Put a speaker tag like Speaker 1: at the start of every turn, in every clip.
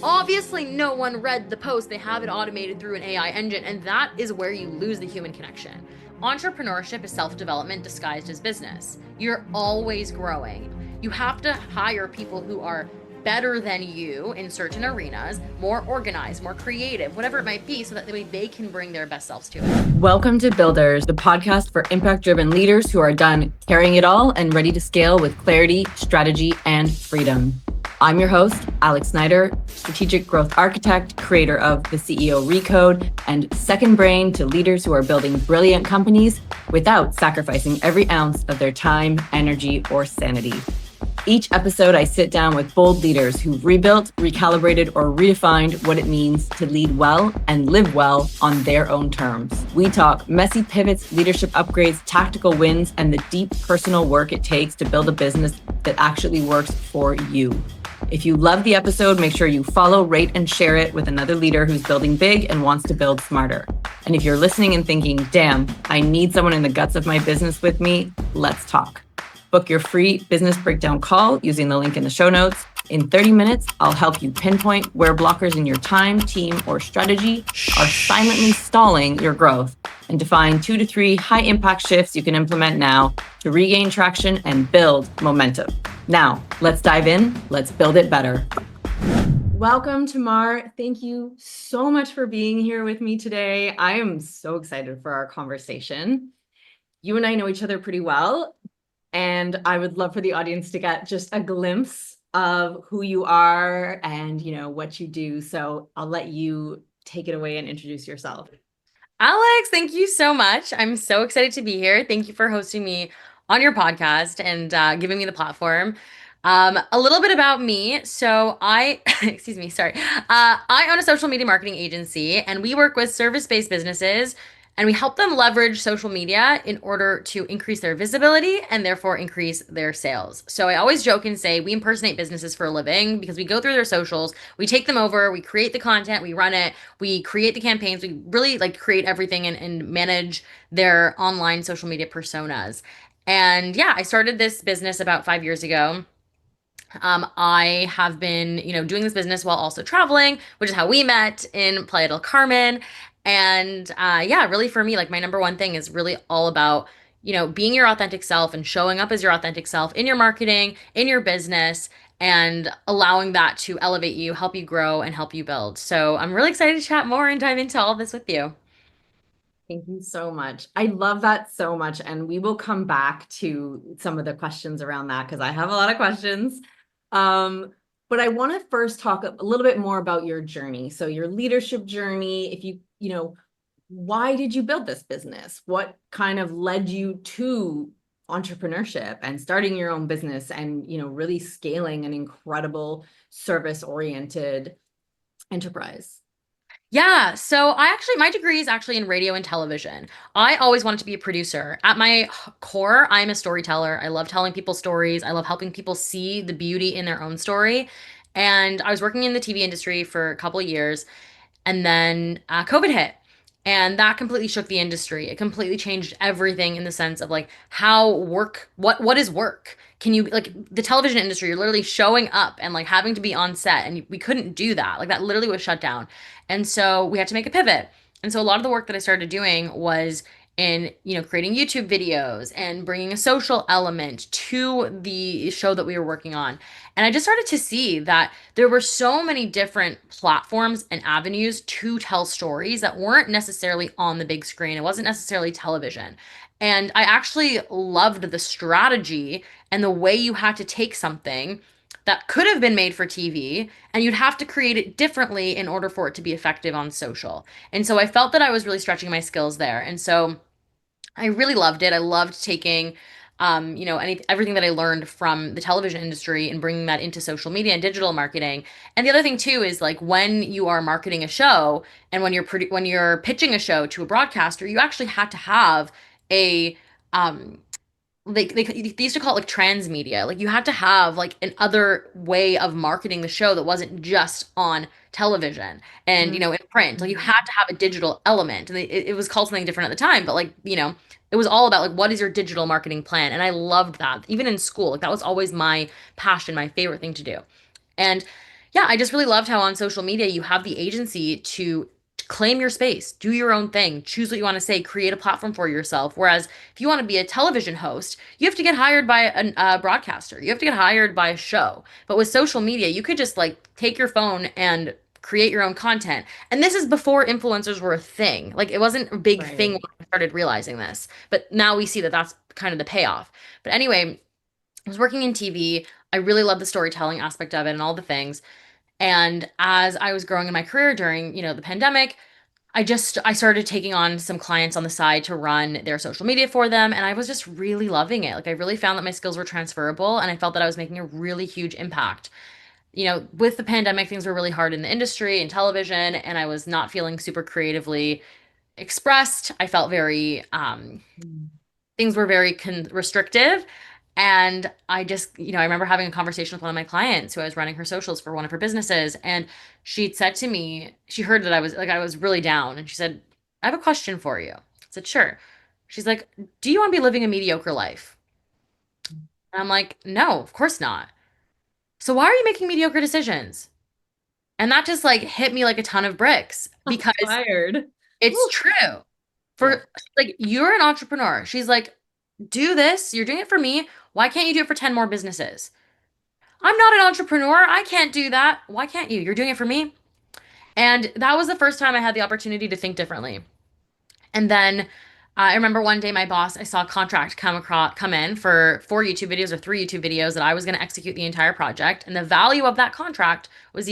Speaker 1: Obviously, no one read the post. They have it automated through an AI engine, and that is where you lose the human connection. Entrepreneurship is self development disguised as business. You're always growing. You have to hire people who are better than you in certain arenas, more organized, more creative, whatever it might be, so that they can bring their best selves to it.
Speaker 2: Welcome to Builders, the podcast for impact-driven leaders who are done carrying it all and ready to scale with clarity, strategy, and freedom. I'm your host, Alex Snyder, strategic growth architect, creator of the CEO Recode, and second brain to leaders who are building brilliant companies without sacrificing every ounce of their time, energy, or sanity. Each episode, I sit down with bold leaders who've rebuilt, recalibrated, or redefined what it means to lead well and live well on their own terms. We talk messy pivots, leadership upgrades, tactical wins, and the deep personal work it takes to build a business that actually works for you. If you love the episode, make sure you follow, rate, and share it with another leader who's building big and wants to build smarter. And if you're listening and thinking, damn, I need someone in the guts of my business with me, let's talk. Book your free business breakdown call using the link in the show notes. In 30 minutes, I'll help you pinpoint where blockers in your time, team, or strategy are silently stalling your growth and define 2 to 3 high impact shifts you can implement now to regain traction and build momentum. Now, let's dive in. Let's build it better. Welcome, Tamar. Thank you so much for being here with me today. I am so excited for our conversation. You and I know each other pretty well. And I would love for the audience to get just a glimpse of who you are and, what you do. So I'll let you take it away and introduce yourself.
Speaker 1: Alex, thank you so much. I'm so excited to be here. Thank you for hosting me on your podcast and giving me the platform. A little bit about me. So excuse me, sorry. I own a social media marketing agency and we work with service-based businesses and we help them leverage social media in order to increase their visibility and therefore increase their sales. So I always joke and say we impersonate businesses for a living because we go through their socials, we take them over, we create the content, we run it, we create the campaigns, we really create everything and manage their online social media personas. And yeah, I started this business about 5 years ago. I have been, doing this business while also traveling, which is how we met in Playa del Carmen. And yeah, really for me, my number one thing is really all about, being your authentic self and showing up as your authentic self in your marketing, in your business, and allowing that to elevate you, help you grow, and help you build. So I'm really excited to chat more and dive into all this with you.
Speaker 2: Thank you so much. I love that so much. And we will come back to some of the questions around that because I have a lot of questions. But I want to first talk a little bit more about your journey. So your leadership journey, if why did you build this business? What kind of led you to entrepreneurship and starting your own business and, really scaling an incredible service-oriented enterprise?
Speaker 1: Yeah, so my degree is actually in radio and television. I always wanted to be a producer. At my core, I'm a storyteller. I love telling people stories. I love helping people see the beauty in their own story. And I was working in the TV industry for a couple of years, and then COVID hit. And that completely shook the industry. It completely changed everything in the sense of how work, what is work? Can you the television industry, you're literally showing up and having to be on set and we couldn't do that. That literally was shut down. And so we had to make a pivot. And so a lot of the work that I started doing was in, creating YouTube videos and bringing a social element to the show that we were working on. And I just started to see that there were so many different platforms and avenues to tell stories that weren't necessarily on the big screen. It wasn't necessarily television. And I actually loved the strategy and the way you had to take something that could have been made for TV and you'd have to create it differently in order for it to be effective on social. And so I felt that I was really stretching my skills there. And so I really loved it. I loved taking, everything that I learned from the television industry and bringing that into social media and digital marketing. And the other thing too is when you are marketing a show and when you're pitching a show to a broadcaster, you actually had to have a they used to call it transmedia. You had to have an other way of marketing the show that wasn't just on television and in print. You had to have a digital element, and it was called something different at the time, but it was all about what is your digital marketing plan, and I loved that. Even in school, that was always my passion, my favorite thing to do. And Yeah, I just really loved how on social media you have the agency to claim your space, do your own thing, choose what you want to say, create a platform for yourself. Whereas if you want to be a television host, you have to get hired by a broadcaster, you have to get hired by a show. But with social media, you could just like take your phone and create your own content. And this is before influencers were a thing. Like it wasn't a big thing when
Speaker 2: Right.
Speaker 1: I started realizing this. But now we see that that's kind of the payoff. But anyway, I was working in TV. I really love the storytelling aspect of it and all the things. And as I was growing in my career during, the pandemic, I started taking on some clients on the side to run their social media for them, and I was just really loving it. Like I really found that my skills were transferable and I felt that I was making a really huge impact. With the pandemic, things were really hard in the industry and television, and I was not feeling super creatively expressed. I felt very
Speaker 2: Mm.
Speaker 1: things were very restrictive. And I just, I remember having a conversation with one of my clients who I was running her socials for one of her businesses. And she'd said to me, she heard that I was really down. And she said, I have a question for you. I said, sure. She's like, do you want to be living a mediocre life? And I'm like, no, of course not. So why are you making mediocre decisions? And that just like hit me like a ton of bricks because
Speaker 2: Fired.
Speaker 1: it's
Speaker 2: Woo.
Speaker 1: true.
Speaker 2: Yeah.
Speaker 1: For like, you're an entrepreneur. She's like, do this. You're doing it for me. Why can't you do it for 10 more businesses? I'm not an entrepreneur. I can't do that. Why can't you? You're doing it for me. And that was the first time I had the opportunity to think differently. And then I remember one day my boss, I saw a contract come in for 4 YouTube videos or 3 YouTube videos that I was going to execute the entire project. And the value of that contract was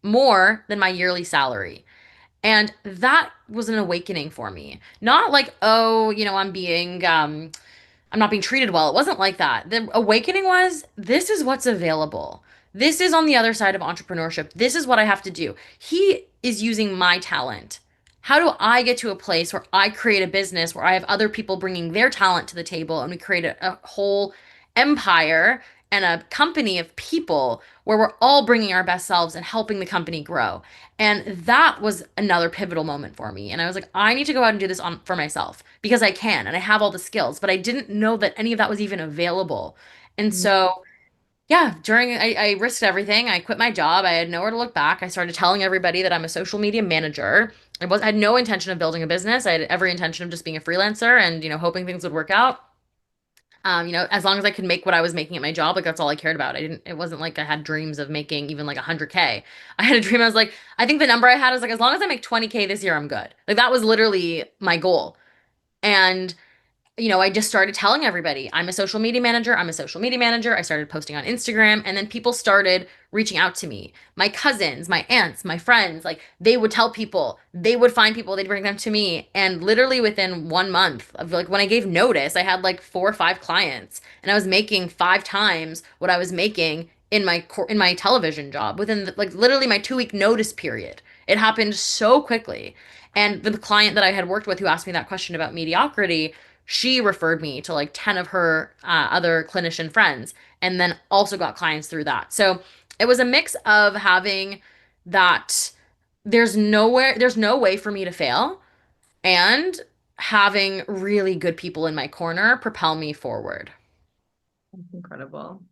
Speaker 1: more than my yearly salary. And that was an awakening for me. Not like, oh, I'm not being treated well. It wasn't like that. The awakening was this is what's available. This is on the other side of entrepreneurship. This is what I have to do. He is using my talent. How do I get to a place where I create a business where I have other people bringing their talent to the table and we create a whole empire and a company of people where we're all bringing our best selves and helping the company grow? And that was another pivotal moment for me. And I was like, I need to go out and do this for myself because I can and I have all the skills, but I didn't know that any of that was even available. And
Speaker 2: Mm.
Speaker 1: so, yeah, I risked everything. I quit my job. I had nowhere to look back. I started telling everybody that I'm a social media manager. I had no intention of building a business. I had every intention of just being a freelancer and, hoping things would work out. As long as I could make what I was making at my job, like that's all I cared about. It wasn't like I had dreams of making even like 100K. I had a dream. I was like, I think the number I had was like, as long as I make 20K this year, I'm good. Like that was literally my goal. And I just started telling everybody, I'm a social media manager. I'm a social media manager. I started posting on Instagram, and then people started reaching out to me. My cousins, my aunts, my friends, like they would tell people, they would find people, they'd bring them to me. And literally within 1 month of like when I gave notice, I had like 4 or 5 clients, and I was making 5 times what I was making in my television job within like literally my 2 week notice period. It happened so quickly. And the client that I had worked with who asked me that question about mediocrity, she referred me to like 10 of her other clinician friends and then also got clients through that. So it was a mix of having that there's no way for me to fail and having really good people in my corner propel me forward.
Speaker 2: That's incredible.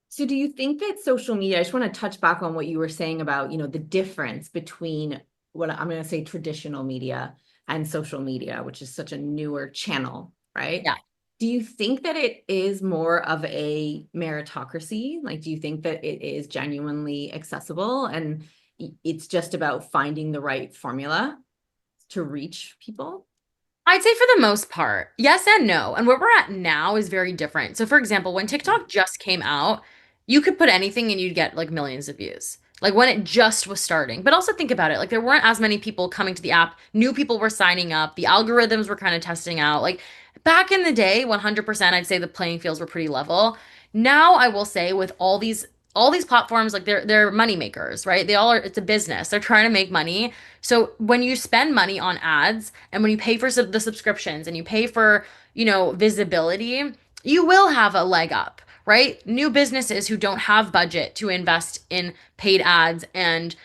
Speaker 2: So do you think that social media, I just want to touch back on what you were saying about, the difference between what I'm going to say traditional media and social media, which is such a newer channel, right?
Speaker 1: Yeah.
Speaker 2: Do you think that it is more of a meritocracy? Like, do you think that it is genuinely accessible and it's just about finding the right formula to reach people?
Speaker 1: I'd say for the most part, yes and no. And where we're at now is very different. So, for example, when TikTok just came out, you could put anything and you'd get like millions of views. Like when it just was starting. But also think about it. Like there weren't as many people coming to the app. New people were signing up. The algorithms were kind of testing out. Like back in the day, 100%, I'd say the playing fields were pretty level. Now, I will say with all these platforms, like they're money makers, right? They all are, it's a business. They're trying to make money. So when you spend money on ads and when you pay for the subscriptions and you pay for, visibility, you will have a leg up, right? New businesses who don't have budget to invest in paid ads and,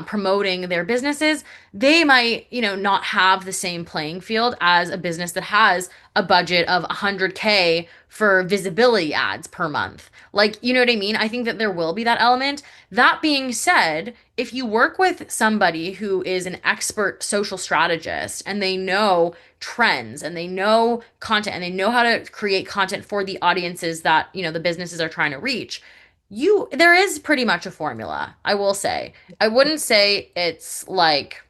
Speaker 1: promoting their businesses, they might, not have the same playing field as a business that has a budget of 100K for visibility ads per month. Like, you know what I mean? I think that there will be that element. That being said, if you work with somebody who is an expert social strategist and they know trends and they know content and they know how to create content for the audiences that, the businesses are trying to reach, there is pretty much a formula, I will say. I wouldn't say it's like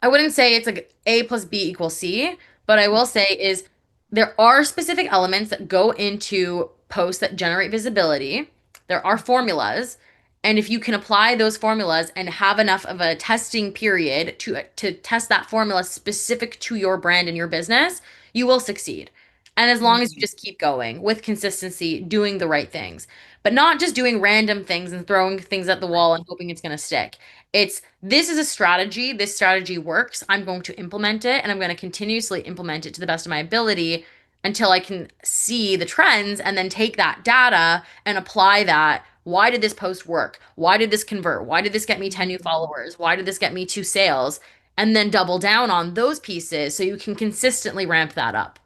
Speaker 1: I wouldn't say it's like A plus B equals C, but I will say is there are specific elements that go into posts that generate visibility. There are formulas, and if you can apply those formulas and have enough of a testing period to test that formula specific to your brand and your business, you will succeed. And as long as you
Speaker 2: Mm.
Speaker 1: just keep going with consistency, doing the right things, but not just doing random things and throwing things at the wall and hoping it's going to stick. It's this is a strategy. This strategy works. I'm going to implement it and I'm going to continuously implement it to the best of my ability until I can see the trends and then take that data and apply that. Why did this post work? Why did this convert? Why did this get me 10 new followers? Why did this get me 2 sales? And then double down on those pieces so you can consistently ramp that up.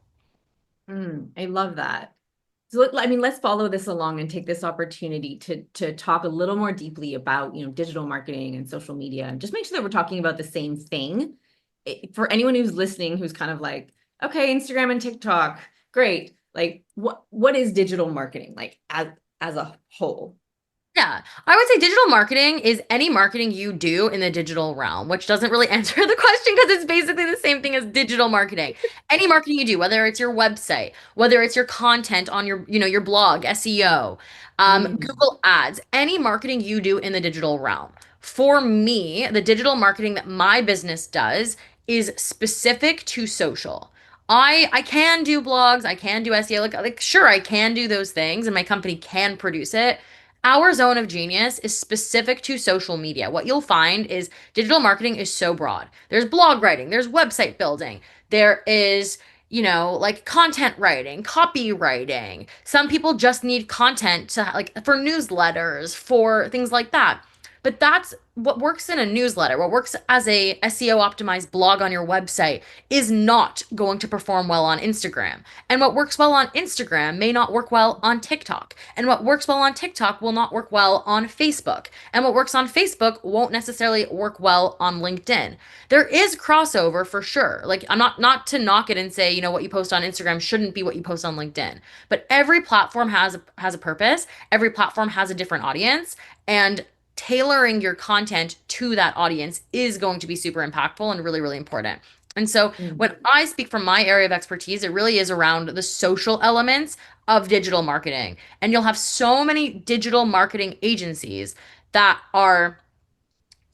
Speaker 2: I love that. So I mean, let's follow this along and take this opportunity to talk a little more deeply about, digital marketing and social media, and just make sure that we're talking about the same thing. For anyone who's listening, who's kind of like, okay, Instagram and TikTok, great. Like, what is digital marketing like as a whole?
Speaker 1: Yeah, I would say digital marketing is any marketing you do in the digital realm, which doesn't really answer the question because it's basically the same thing as digital marketing. Any marketing you do, whether it's your website, whether it's your content on your blog, SEO,
Speaker 2: Mhm.
Speaker 1: Google Ads, any marketing you do in the digital realm. For me, the digital marketing that my business does is specific to social. I can do blogs, I can do SEO, like sure I can do those things and my company can produce it. Our zone of genius is specific to social media. What you'll find is digital marketing is so broad. There's blog writing, there's website building, there is, like content writing, copywriting. Some people just need content to like for newsletters, for things like that. But that's what works in a newsletter. What works as a SEO optimized blog on your website is not going to perform well on Instagram. And what works well on Instagram may not work well on TikTok. And what works well on TikTok will not work well on Facebook. And what works on Facebook won't necessarily work well on LinkedIn. There is crossover for sure. Like I'm not to knock it and say, what you post on Instagram shouldn't be what you post on LinkedIn. But every platform has a purpose. Every platform has a different audience. And tailoring your content to that audience is going to be super impactful and really, really important. And so
Speaker 2: Mm.
Speaker 1: when I speak from my area of expertise, it really is around the social elements of digital marketing. And you'll have so many digital marketing agencies that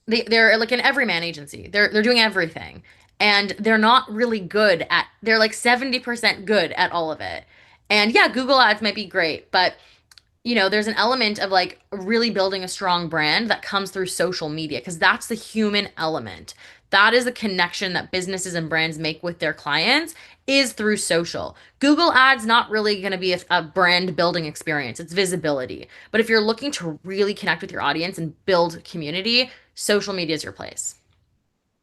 Speaker 1: they're like an everyman agency. They're doing everything. And they're not really they're like 70% good at all of it. And yeah, Google Ads might be great, but there's an element of like really building a strong brand that comes through social media because that's the human element. That is the connection that businesses and brands make with their clients is through social. Google Ads not really going to be a brand building experience. It's visibility. But if you're looking to really connect with your audience and build community, social media is your place.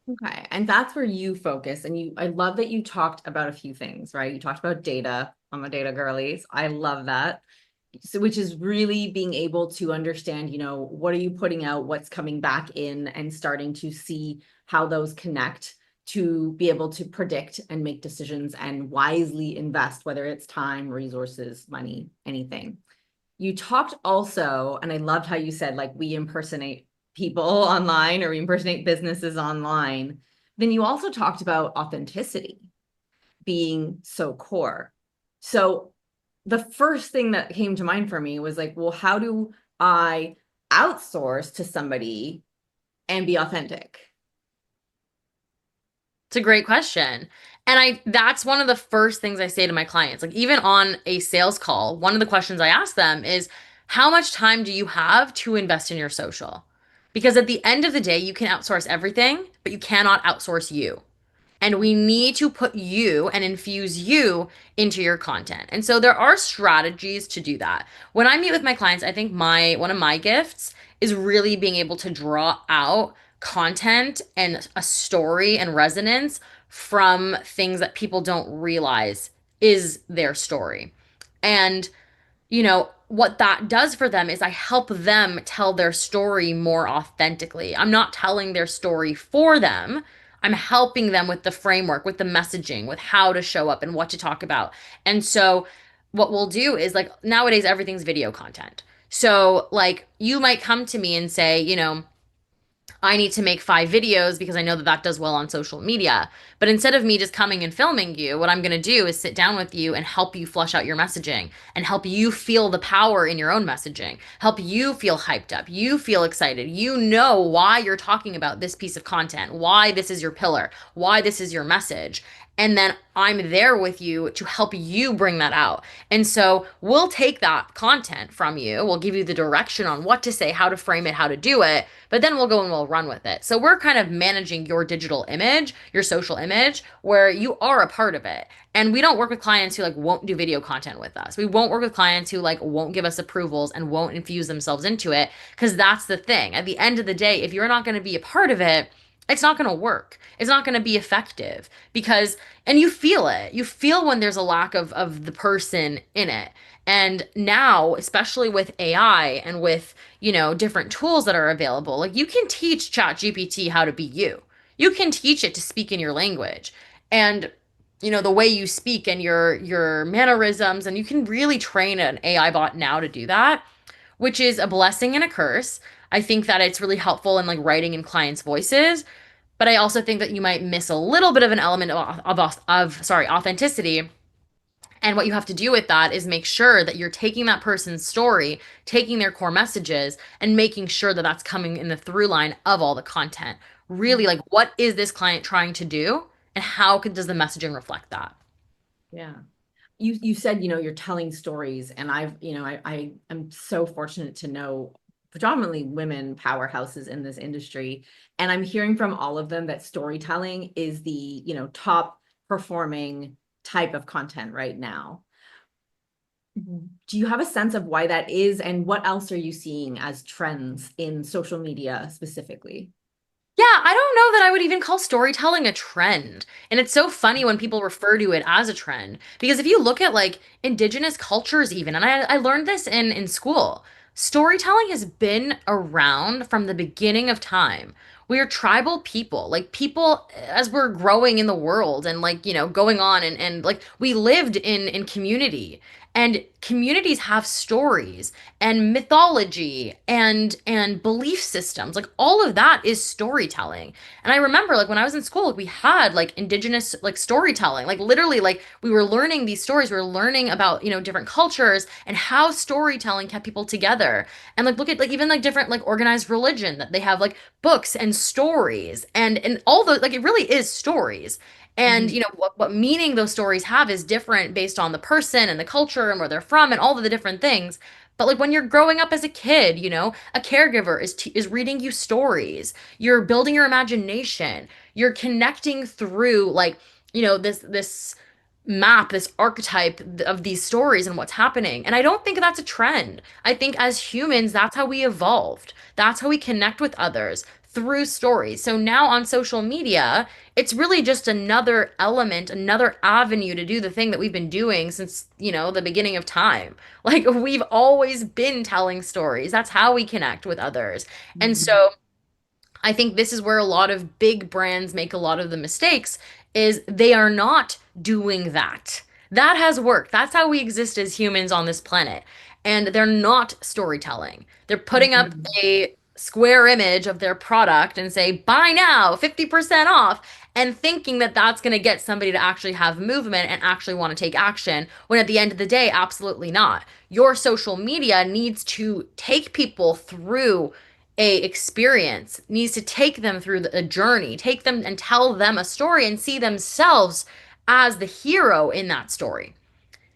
Speaker 2: Okay. And that's where you focus. And I love that you talked about a few things, right? You talked about data. I'm a data girlies. I love that. So, which is really being able to understand, what are you putting out, what's coming back in, and starting to see how those connect to be able to predict and make decisions and wisely invest, whether it's time, resources, money, anything. You talked also, and I loved how you said, like, we impersonate people online or we impersonate businesses online. Then you also talked about authenticity being so core. So the first thing that came to mind for me was like, well, how do I outsource to somebody and be authentic?
Speaker 1: It's a great question. And that's one of the first things I say to my clients. Like even on a sales call, one of the questions I ask them is how much time do you have to invest in your social? Because at the end of the day, you can outsource everything, but you cannot outsource you. And we need to put you and infuse you into your content. And so there are strategies to do that. When I meet with my clients, I think my one of my gifts is really being able to draw out content and a story and resonance from things that people don't realize is their story. And what that does for them is I help them tell their story more authentically. I'm not telling their story for them. I'm helping them with the framework, with the messaging, with how to show up and what to talk about. And so what we'll do is like nowadays everything's video content. So like you might come to me and say, I need to make 5 videos because I know that that does well on social media. But instead of me just coming and filming you, what I'm going to do is sit down with you and help you flush out your messaging and help you feel the power in your own messaging, help you feel hyped up, you feel excited. You know why you're talking about this piece of content, why this is your pillar, why this is your message. And then I'm there with you to help you bring that out. And so we'll take that content from you. We'll give you the direction on what to say, how to frame it, how to do it, but then we'll go and we'll run with it. So we're kind of managing your digital image, your social image, where you are a part of it. And we don't work with clients who like won't do video content with us. We won't work with clients who like won't give us approvals and won't infuse themselves into it because that's the thing. At the end of the day, if you're not going to be a part of it, it's not going to work. It's not going to be effective because, and you feel it. You feel when there's a lack of the person in it. And now, especially with AI and with, different tools that are available, like you can teach ChatGPT how to be you. You can teach it to speak in your language and, the way you speak and your mannerisms, and you can really train an AI bot now to do that, which is a blessing and a curse. I think that it's really helpful in like writing in clients' voices, but I also think that you might miss a little bit of an element of authenticity. And what you have to do with that is make sure that you're taking that person's story, taking their core messages, and making sure that that's coming in the through line of all the content. Really, like, what is this client trying to do, and does the messaging reflect that?
Speaker 2: Yeah. You said, you're telling stories, and I am so fortunate to know predominantly women powerhouses in this industry. And I'm hearing from all of them that storytelling is the, top performing type of content right now. Do you have a sense of why that is, and what else are you seeing as trends in social media specifically?
Speaker 1: Yeah, I don't know that I would even call storytelling a trend. And it's so funny when people refer to it as a trend. Because if you look at like indigenous cultures, even, and I learned this in school, storytelling has been around from the beginning of time. We are tribal people, like people as we're growing in the world and like, going on and like we lived in community. And communities have stories and mythology and belief systems. Like all of that is storytelling. And I remember like when I was in school, like, we had like indigenous like storytelling. Like literally like we were learning these stories. We were learning about, different cultures and how storytelling kept people together. And like look at like even like different like organized religion that they have like books and stories and all those like it really is stories. And
Speaker 2: Mhm.
Speaker 1: what meaning those stories have is different based on the person and the culture and where they're from and all of the different things. But like when you're growing up as a kid, a caregiver is reading you stories. You're building your imagination. You're connecting through like, this map, this archetype of these stories and what's happening. And I don't think that's a trend. I think as humans, that's how we evolved. That's how we connect with others through stories. So now on social media, it's really just another element, another avenue to do the thing that we've been doing since, the beginning of time. Like we've always been telling stories. That's how we connect with others. And
Speaker 2: Mhm.
Speaker 1: so I think this is where a lot of big brands make a lot of the mistakes is they are not doing that. That has worked. That's how we exist as humans on this planet. And they're not storytelling. They're putting up
Speaker 2: Mhm.
Speaker 1: a square image of their product and say, buy now, 50% off, and thinking that that's going to get somebody to actually have movement and actually want to take action, when at the end of the day, absolutely not. Your social media needs to take people through a experience, needs to take them through a journey, take them and tell them a story and see themselves as the hero in that story.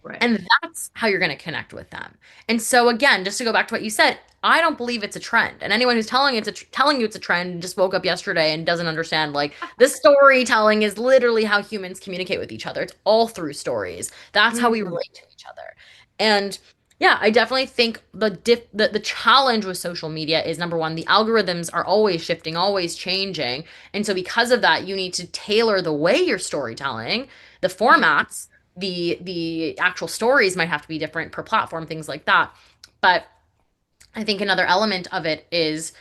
Speaker 2: Right.
Speaker 1: And that's how you're going to connect with them. And so again, just to go back to what you said, I don't believe it's a trend. And anyone who's telling you it's a trend just woke up yesterday and doesn't understand like this storytelling is literally how humans communicate with each other. It's all through stories. That's how we
Speaker 2: Mm,
Speaker 1: relate to each other. And yeah, I definitely think the challenge with social media is number one, the algorithms are always shifting, always changing. And so because of that, you need to tailor the way you're storytelling, the
Speaker 2: mhm.
Speaker 1: formats, the actual stories might have to be different per platform, things like that. But I think another element of it is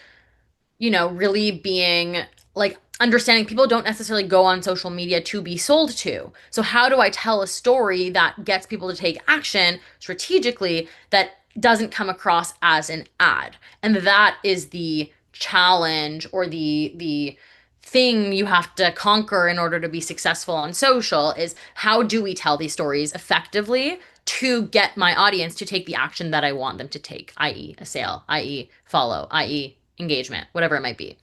Speaker 1: really being like understanding people don't necessarily go on social media to be sold to. So, how do I tell a story that gets people to take action strategically that doesn't come across as an ad? And that is the challenge or the thing you have to conquer in order to be successful on social is how do we tell these stories effectively to get my audience to take the action that I want them to take, i.e., a sale, i.e., follow, i.e., engagement, whatever it might be.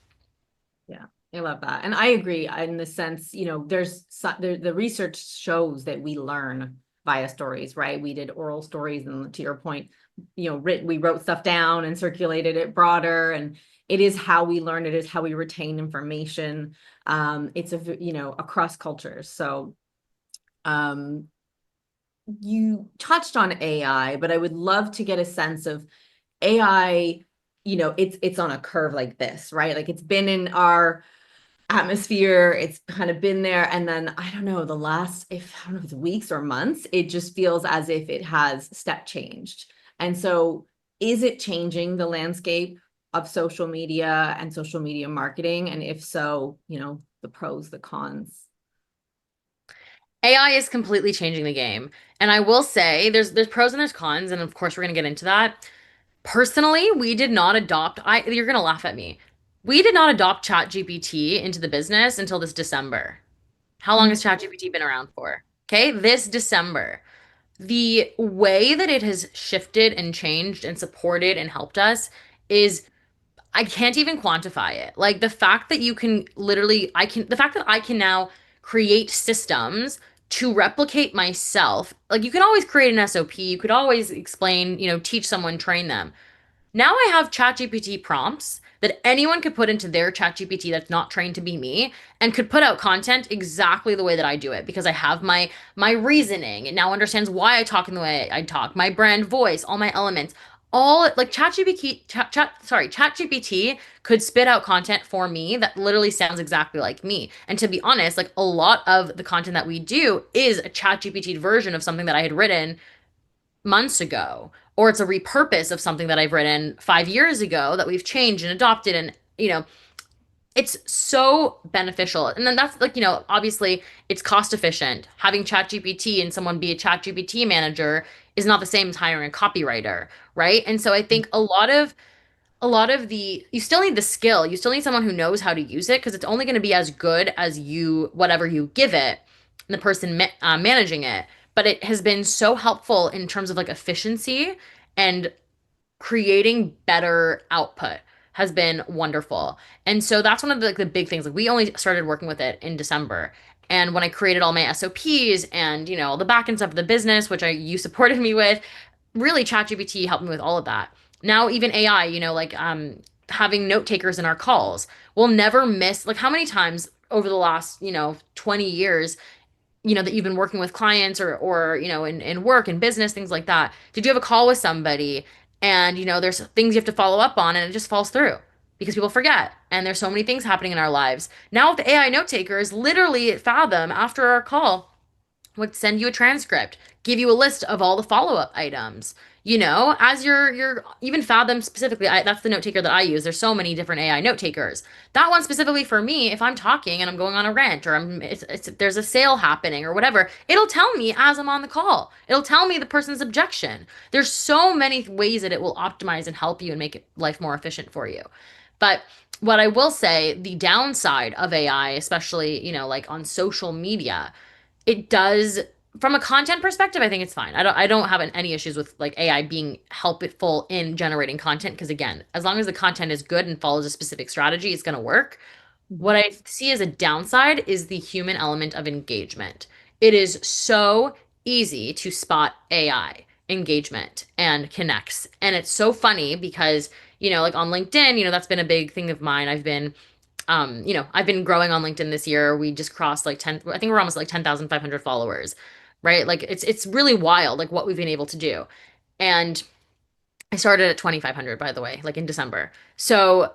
Speaker 2: Yeah, I love that. And I agree in the sense, the research shows that we learn via stories, right? We did oral stories, and to your point, we wrote stuff down and circulated it broader, and it is how we learn. It is how we retain information. It's across cultures. So, um, you touched on AI, but I would love to get a sense of AI. It's on a curve like this, right? Like it's been in our atmosphere, it's kind of been there, and then I don't know, the last, if I don't know if it's weeks or months, it just feels as if it has step changed. And so is it changing the landscape of social media and social media marketing? And if so, the pros, the cons.
Speaker 1: AI is completely changing the game. And I will say there's pros and there's cons, and of course we're gonna get into that. Personally, we did not adopt you're gonna laugh at me. We did not adopt ChatGPT into the business until this December. How long has ChatGPT been around for? Okay, this December. The way that it has shifted and changed and supported and helped us is I can't even quantify it. Like the fact that you can literally, the fact that I can now create systems to replicate myself. Like you can always create an SOP, you could always explain, teach someone, train them. Now I have ChatGPT prompts that anyone could put into their ChatGPT that's not trained to be me and could put out content exactly the way that I do it because I have my reasoning. It now understands why I talk in the way I talk, my brand voice, all my elements. All like ChatGPT could spit out content for me that literally sounds exactly like me. And to be honest, like a lot of the content that we do is a ChatGPT version of something that I had written months ago, or it's a repurpose of something that I've written 5 years ago that we've changed and adopted. And, it's so beneficial. And then that's like, obviously it's cost efficient. Having ChatGPT and someone be a ChatGPT manager is not the same as hiring a copywriter, right? And so I think a lot of the you still need the skill. You still need someone who knows how to use it because it's only going to be as good as whatever you give it, and the person managing it. But it has been so helpful in terms of like efficiency and creating better output has been wonderful. And so that's one of the, like the big things. Like we only started working with it in December. And when I created all my SOPs and, all the back end stuff of the business, which you supported me with, really ChatGPT helped me with all of that. Now even AI, like having note takers in our calls. We'll never miss like how many times over the last, 20 years that you've been working with clients or in work and business things like that, did you have a call with somebody and there's things you have to follow up on and it just falls through because people forget and there's so many things happening in our lives now with the AI note takers, literally Fathom after our call would send you a transcript, give you a list of all the follow-up items. As you're even Fathom specifically, that's the note taker that I use. There's so many different AI note takers. That one specifically for me, if I'm talking and I'm going on a rant or there's a sale happening or whatever, it'll tell me as I'm on the call. It'll tell me the person's objection. There's so many ways that it will optimize and help you and make life more efficient for you. But what I will say, the downside of AI, especially, like on social media, it does from a content perspective, I think it's fine. I don't have any issues with like AI being helpful in generating content because again, as long as the content is good and follows a specific strategy, it's going to work. What I see as a downside is the human element of engagement. It is so easy to spot AI engagement and connects. And it's so funny because like on LinkedIn, that's been a big thing of mine. I've been growing on LinkedIn this year. We just crossed like 10, I think we're almost like 10,500 followers, right? Like it's really wild, like what we've been able to do. And I started at 2,500, by the way, like in December. So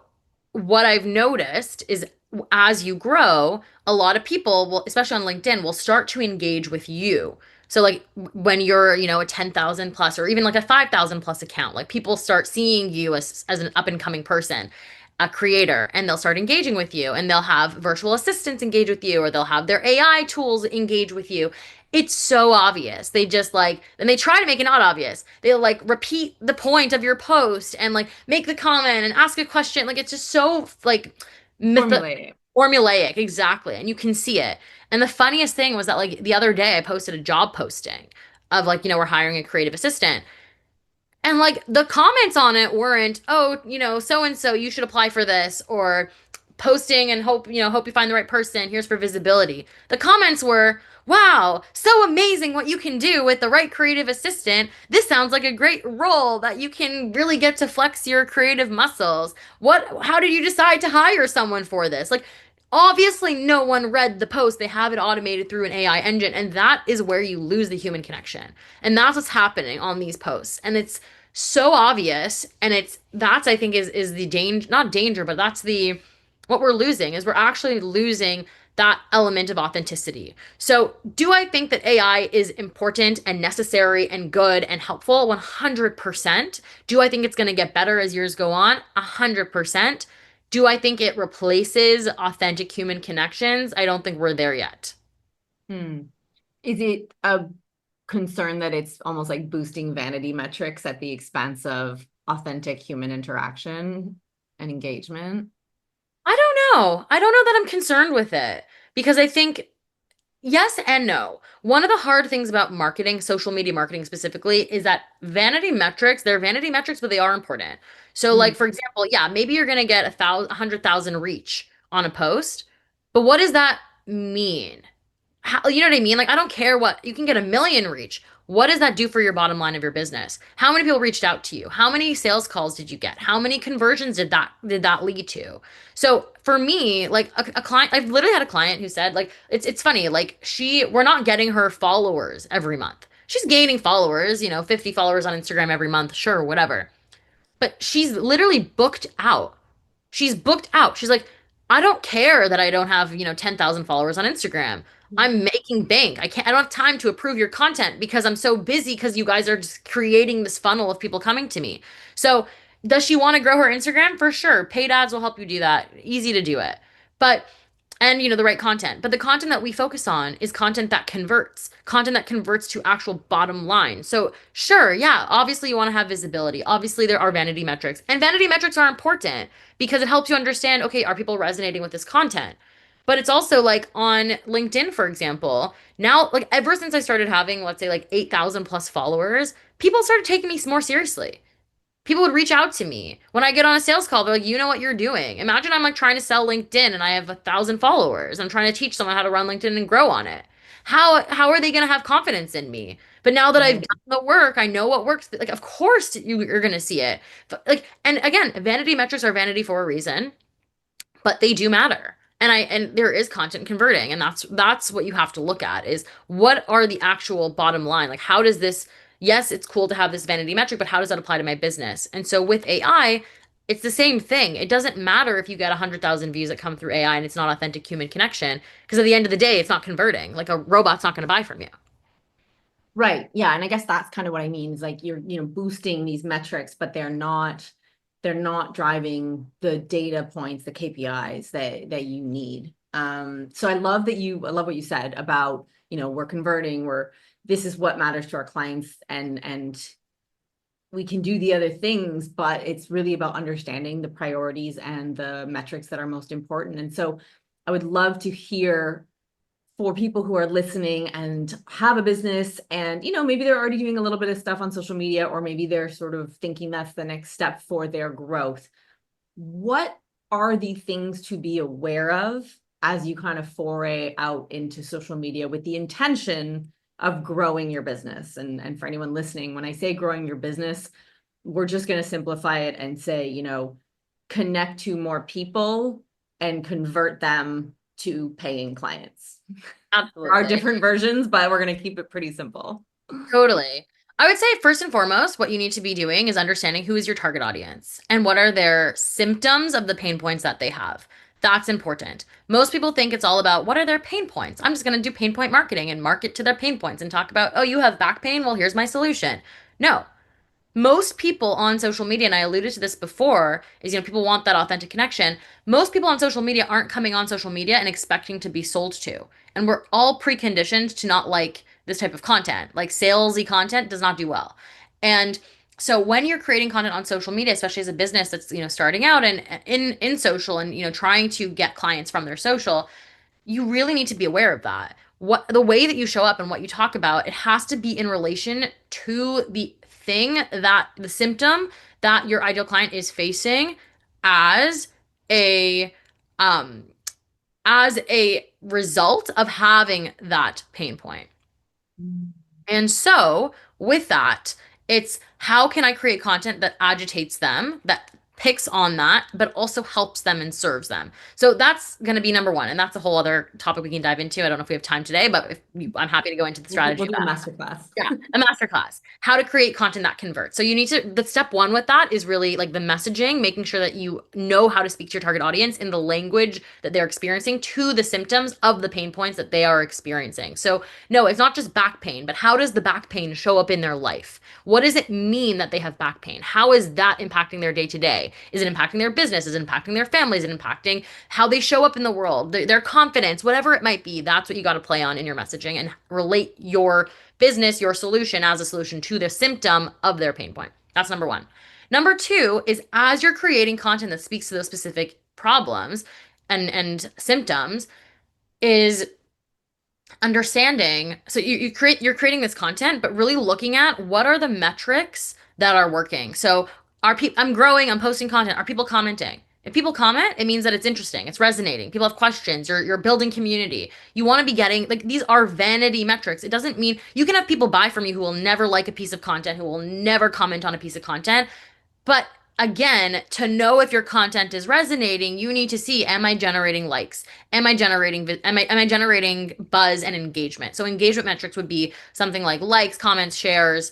Speaker 1: what I've noticed is as you grow, a lot of people will, especially on LinkedIn, will start to engage with you. So like when you're, a 10,000 plus or even like a 5,000 plus account, like people start seeing you as an up and coming person, a creator, and they'll start engaging with you and they'll have virtual assistants engage with you or they'll have their AI tools engage with you. It's so obvious. They just like, and they try to make it not obvious. They'll like repeat the point of your post and like make the comment and ask a question. Like it's just so like myth
Speaker 2: Formulating.
Speaker 1: formulaic, exactly. And you can see it. And the funniest thing was that like the other day I posted a job posting of like, we're hiring a creative assistant. And like the comments on it weren't, oh, so and so, you should apply for this, or posting and hope you find the right person. Here's for visibility. The comments were, wow, so amazing what you can do with the right creative assistant. This sounds like a great role that you can really get to flex your creative muscles. How did you decide to hire someone for this? Like, obviously, no one read the post. They have it automated through an AI engine, and that is where you lose the human connection. And that's what's happening on these posts. And it's so obvious. And that's, I think, is the danger, not danger, but that's what we're losing is we're actually losing that element of authenticity. So, do I think that AI is important and necessary and good and helpful? 100%. Do I think it's going to get better as years go on? 100%. Do I think it replaces authentic human connections? I don't think we're there yet.
Speaker 2: Hmm. Is it a concern that it's almost like boosting vanity metrics at the expense of authentic human interaction and engagement?
Speaker 1: I don't know. I don't know that I'm concerned with it because I think yes and no. One of the hard things about marketing, social media marketing specifically, is that vanity metrics, they're vanity metrics, but they are important. So,
Speaker 2: Mm.
Speaker 1: like, for example, yeah, maybe you're going to get 100,000 reach on a post, but what does that mean? You know what I mean? Like, I don't care what you can get a million reach. What does that do for your bottom line of your business? How many people reached out to you? How many sales calls did you get? How many conversions did that lead to? So for me, like a client, I've literally had a client who said, like, it's funny, like we're not getting her followers every month. She's gaining followers, 50 followers on Instagram every month, sure, whatever. But she's literally booked out. She's booked out. She's like, I don't care that I don't have, 10,000 followers on Instagram. I'm making bank. I don't have time to approve your content because I'm so busy because you guys are just creating this funnel of people coming to me. So, does she want to grow her Instagram? For sure. Paid ads will help you do that. Easy to do it. But and the right content, but the content that we focus on is content that converts to actual bottom line. So sure, yeah, obviously you want to have visibility, obviously there are vanity metrics, and vanity metrics are important because it helps you understand, okay, are people resonating with this content? But it's also like on LinkedIn, for example, now, like ever since I started having, let's say, like 8,000 plus followers, people started taking me more seriously. People would reach out to me when I get on a sales call. They're like, you know what you're doing. Imagine I'm like trying to sell LinkedIn and I have 1,000 followers. I'm trying to teach someone how to run LinkedIn and grow on it. How are they going to have confidence in me? But now that I've
Speaker 2: Right.
Speaker 1: done the work, I know what works. Like, of course you're going to see it. Like, and again, vanity metrics are vanity for a reason, but they do matter. And there is content converting, and that's what you have to look at is what are the actual bottom line? Like how does this, yes, it's cool to have this vanity metric, but how does that apply to my business? And so with AI, it's the same thing. It doesn't matter if you get 100,000 views that come through AI and it's not authentic human connection, because at the end of the day, it's not converting. Like a robot's not going to buy from you.
Speaker 2: Right. Yeah. And I guess that's kind of what I mean is like you're, boosting these metrics, but they're not driving the data points, the KPIs that you need. So I love what you said about, we're converting, this is what matters to our clients and we can do the other things, but it's really about understanding the priorities and the metrics that are most important. And so I would love to hear for people who are listening and have a business and maybe they're already doing a little bit of stuff on social media or maybe they're sort of thinking that's the next step for their growth. What are the things to be aware of as you kind of foray out into social media with the intention of growing your business? And for anyone listening, when I say growing your business, we're just going to simplify it and say, connect to more people and convert them to paying clients. There are
Speaker 1: Absolutely.
Speaker 2: different versions, but we're going to keep it pretty simple.
Speaker 1: Totally. I would say first and foremost, what you need to be doing is understanding who is your target audience and what are their symptoms of the pain points that they have. That's important. Most people think it's all about what are their pain points. I'm just going to do pain point marketing and market to their pain points and talk about, oh, you have back pain? Well, here's my solution. No, most people on social media, and I alluded to this before, is people want that authentic connection. Most people on social media aren't coming on social media and expecting to be sold to. And we're all preconditioned to not like this type of content. Like salesy content does not do well. And so when you're creating content on social media, especially as a business that's, starting out and in social and, trying to get clients from their social, you really need to be aware of that. What the way that you show up and what you talk about, it has to be in relation to the thing that the symptom that your ideal client is facing as a um as a result of having that pain point. And so, with that, it's how can I create content that agitates them, that picks on that, but also helps them and serves them. So that's going to be number one. And that's a whole other topic we can dive into. I don't know if we have time today, but I'm happy to go into the strategy
Speaker 2: We'll
Speaker 1: of
Speaker 2: do a
Speaker 1: that.
Speaker 2: masterclass.
Speaker 1: Yeah, a masterclass. How to create content that converts. So you need to, the step one with that is really like the messaging, making sure that you know how to speak to your target audience in the language that they're experiencing to the symptoms of the pain points that they are experiencing. So no, it's not just back pain, but how does the back pain show up in their life? What does it mean that they have back pain? How is that impacting their day to day? Is it impacting their business? Is it impacting their families? Is it impacting how they show up in the world, their confidence, whatever it might be? That's what you got to play on in your messaging and relate your business, your solution as a solution to the symptom of their pain point. That's number one. Number two is as you're creating content that speaks to those specific problems and symptoms, is understanding. So you're creating this content, but really looking at what are the metrics that are working. So are people I'm growing, I'm posting content. Are people commenting? If people comment, it means that it's interesting, it's resonating. People have questions, you're building community. You want to be getting like these are vanity metrics. It doesn't mean you can have people buy from you who will never like a piece of content, who will never comment on a piece of content. But again, to know if your content is resonating, you need to see, am I generating likes? Am I generating buzz and engagement? So engagement metrics would be something like likes, comments, shares,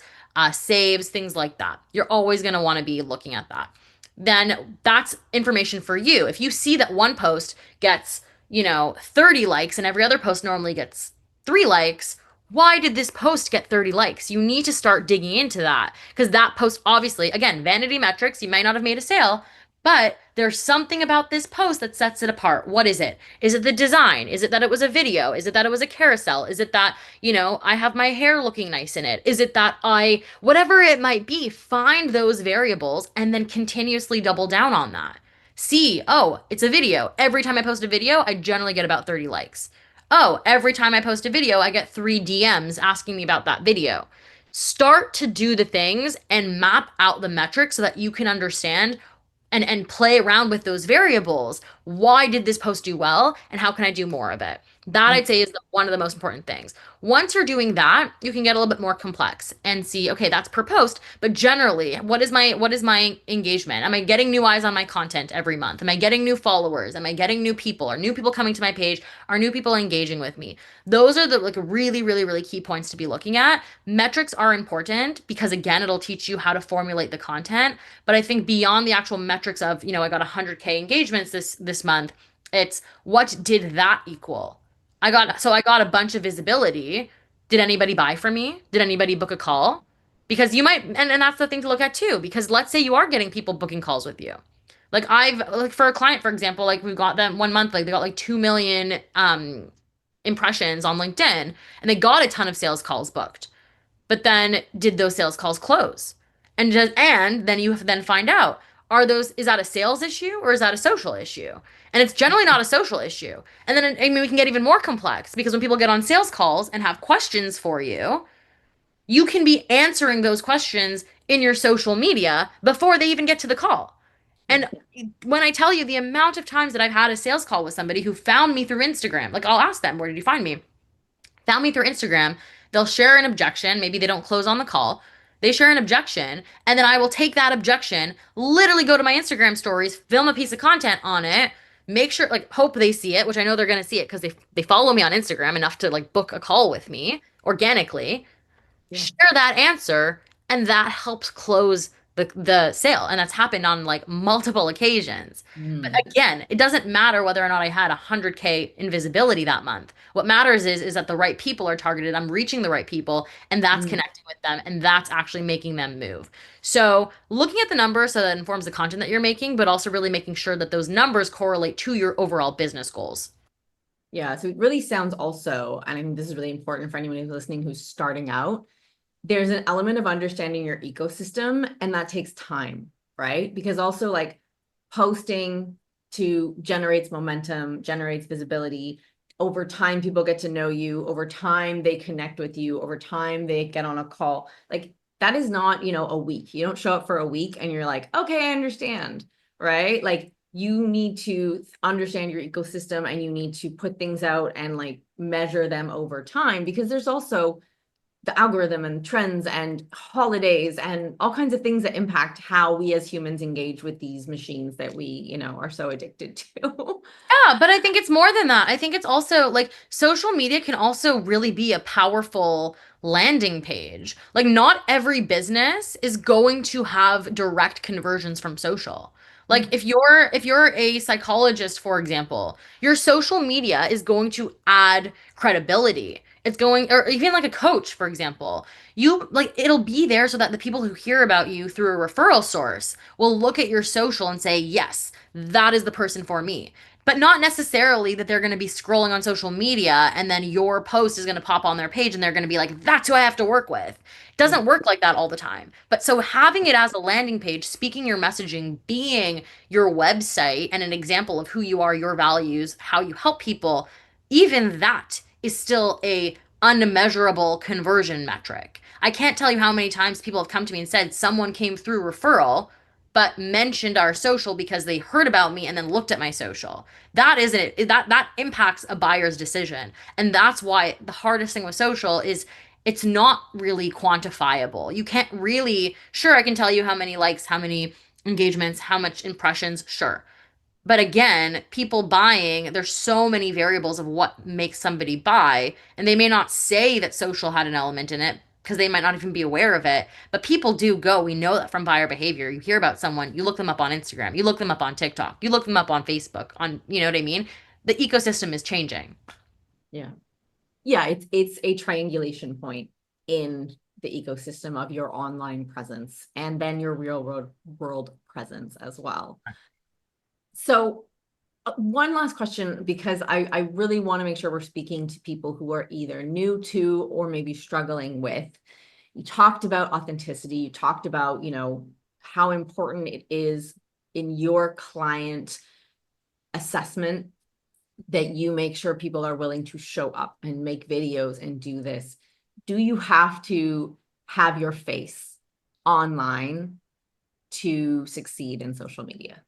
Speaker 1: saves, things like that. You're always going to want to be looking at that. Then that's information for you. If you see that one post gets, 30 likes and every other post normally gets 3 likes, why did this post get 30 likes? You need to start digging into that because that post, obviously, again, vanity metrics, you might not have made a sale, but there's something about this post that sets it apart. What is it? Is it the design? Is it that it was a video? Is it that it was a carousel? Is it that, I have my hair looking nice in it? Is it that whatever it might be, find those variables and then continuously double down on that. See, oh, it's a video. Every time I post a video, I generally get about 30 likes. Oh, every time I post a video, I get 3 DMs asking me about that video. Start to do the things and map out the metrics so that you can understand and play around with those variables. Why did this post do well? And how can I do more of it? That I'd say is one of the most important things. Once you're doing that, you can get a little bit more complex and see, okay, that's per post, but generally, what is my engagement? Am I getting new eyes on my content every month? Am I getting new followers? Am I getting new people? Are new people coming to my page? Are new people engaging with me? Those are the like really, really, really key points to be looking at. Metrics are important because again, it'll teach you how to formulate the content. But I think beyond the actual metrics of, I got 100K engagements this month, it's what did that equal? I got a bunch of visibility. Did anybody buy from me? Did anybody book a call? Because you might, and that's the thing to look at too, because let's say you are getting people booking calls with you. Like for a client, for example, like we got them one month, like they got like 2 million impressions on LinkedIn and they got a ton of sales calls booked. But then did those sales calls close? And then you then find out, is that a sales issue or is that a social issue? And it's generally not a social issue. And then I mean we can get even more complex because when people get on sales calls and have questions for you, you can be answering those questions in your social media before they even get to the call. And when I tell you the amount of times that I've had a sales call with somebody who found me through Instagram, like I'll ask them, where did you find me? Found me through Instagram. They'll share an objection. Maybe they don't close on the call. They share an objection, and then I will take that objection, literally go to my Instagram stories, film a piece of content on it, make sure, like, hope they see it, which I know they're going to see it because they follow me on Instagram enough to like book a call with me organically,
Speaker 2: Yeah.
Speaker 1: share that answer, and that helps close the sale. And that's happened on like multiple occasions. But
Speaker 2: Mm.
Speaker 1: again, it doesn't matter whether or not I had 100K in visibility that month. What matters is that the right people are targeted. I'm reaching the right people, and that's
Speaker 2: Mm.
Speaker 1: connecting with them, and that's actually making them move. So looking at the numbers so that informs the content that you're making, but also really making sure that those numbers correlate to your overall business goals.
Speaker 2: Yeah. So it really sounds also, and I think this is really important for anyone who's listening who's starting out. There's an element of understanding your ecosystem, and that takes time, right? Because also, like, posting to generates momentum, generates visibility. Over time, people get to know you. Over time, they connect with you. Over time, they get on a call. Like, that is not, a week. You don't show up for a week and you're like, okay, I understand, right? Like, you need to understand your ecosystem, and you need to put things out and like measure them over time, because there's also the algorithm and trends and holidays and all kinds of things that impact how we as humans engage with these machines that we, are so addicted to.
Speaker 1: Yeah, but I think it's more than that. I think it's also like social media can also really be a powerful landing page. Like not every business is going to have direct conversions from social. Like if you're a psychologist, for example, your social media is going to add credibility. It's going, or even like a coach, for example, you like it'll be there so that the people who hear about you through a referral source will look at your social and say, yes, that is the person for me, but not necessarily that they're going to be scrolling on social media and then your post is going to pop on their page and they're going to be like, that's who I have to work with. It doesn't work like that all the time. But so having it as a landing page, speaking your messaging, being your website and an example of who you are, your values, how you help people, even that is still a unmeasurable conversion metric. I can't tell you how many times people have come to me and said someone came through referral but mentioned our social because they heard about me and then looked at my social. That isn't it. That impacts a buyer's decision. And that's why the hardest thing with social is it's not really quantifiable. You can't really, sure, I can tell you how many likes, how many engagements, how much impressions, sure. But again, people buying, there's so many variables of what makes somebody buy, and they may not say that social had an element in it because they might not even be aware of it. But people do go. We know that from buyer behavior. You hear about someone, you look them up on Instagram, you look them up on TikTok, you look them up on Facebook, on, you know what I mean? The ecosystem is changing.
Speaker 2: Yeah. Yeah, it's a triangulation point in the ecosystem of your online presence and then your real world presence as well. So one last question, because I really want to make sure we're speaking to people who are either new to or maybe struggling with. You talked about authenticity. You talked about, how important it is in your client assessment that you make sure people are willing to show up and make videos and do this. Do you have to have your face online to succeed in social media?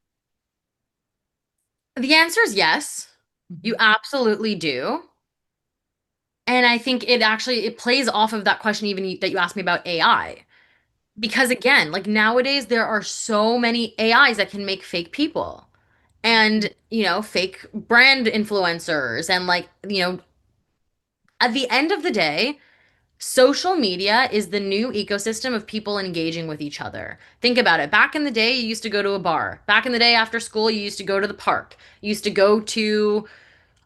Speaker 1: The answer is yes. You absolutely do. And I think it plays off of that question even that you asked me about AI. Because again, like nowadays there are so many AIs that can make fake people and, fake brand influencers and like, at the end of the day, social media is the new ecosystem of people engaging with each other. Think about it. Back in the day, you used to go to a bar. Back in the day after school, you used to go to the park. You used to go to,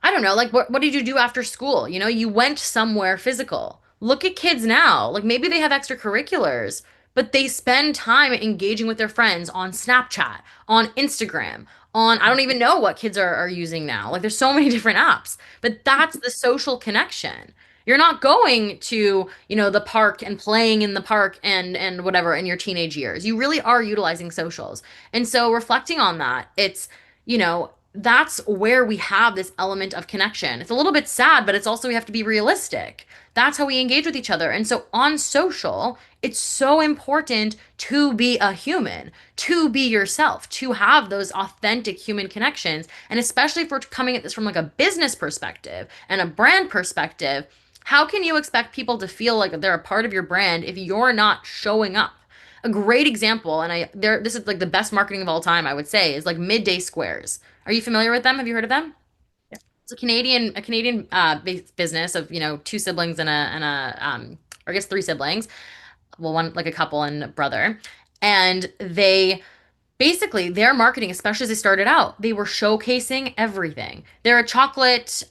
Speaker 1: I don't know, like what did you do after school? You went somewhere physical. Look at kids now. Like maybe they have extracurriculars, but they spend time engaging with their friends on Snapchat, on Instagram, on I don't even know what kids are using now. Like there's so many different apps, but that's the social connection. You're not going to, the park and playing in the park and whatever in your teenage years. You really are utilizing socials. And so reflecting on that, it's, that's where we have this element of connection. It's a little bit sad, but it's also we have to be realistic. That's how we engage with each other. And so on social, it's so important to be a human, to be yourself, to have those authentic human connections. And especially if we're coming at this from like a business perspective and a brand perspective, How can you expect people to feel like they're a part of your brand if you're not showing up? A great example, and this is like the best marketing of all time, I would say, is like midday squares. Are you familiar with them? Have you heard of them? It's a Canadian business of, two siblings or I guess three siblings. Well, one like a couple and a brother. And they basically their marketing, especially as they started out, they were showcasing everything. They're a chocolate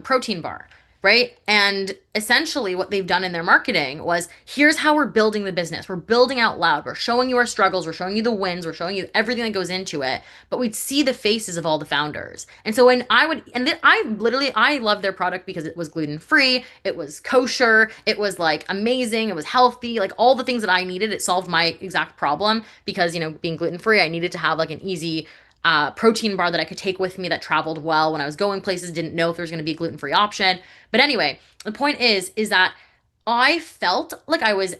Speaker 1: protein bar, right? And essentially what they've done in their marketing was, here's how we're building the business. We're building out loud. We're showing you our struggles. We're showing you the wins. We're showing you everything that goes into it. But we'd see the faces of all the founders. And so when I would, and then I loved their product because it was gluten free. It was kosher. It was like amazing. It was healthy. Like all the things that I needed. It solved my exact problem because, being gluten free, I needed to have like an easy protein bar that I could take with me that traveled well when I was going places, didn't know if there was going to be a gluten free option. But anyway, the point is that I felt like I was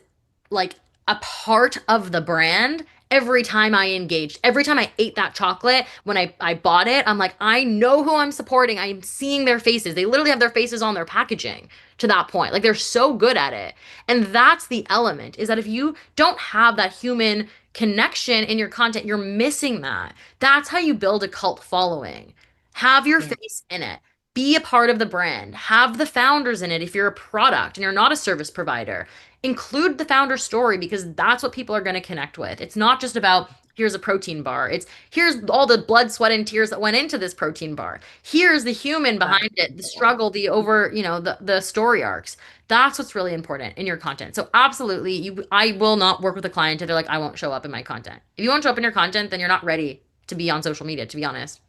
Speaker 1: like a part of the brand every time I engaged. Every time I ate that chocolate, when I bought it, I'm like, I know who I'm supporting. I'm seeing their faces. They literally have their faces on their packaging to that point. Like they're so good at it. And that's the element, is that if you don't have that human connection in your content, you're missing that. That's how you build a cult following. Have your
Speaker 2: Yeah.
Speaker 1: face in it. Be a part of the brand. Have the founders in it if you're a product and you're not a service provider. Include the founder story because that's what people are going to connect with. It's not just about, here's a protein bar. It's, here's all the blood, sweat, and tears that went into this protein bar. Here's the human behind it, the struggle, the over, the story arcs. That's what's really important in your content. So absolutely, I will not work with a client if they're like, I won't show up in my content. If you won't show up in your content, then you're not ready to be on social media, to be honest.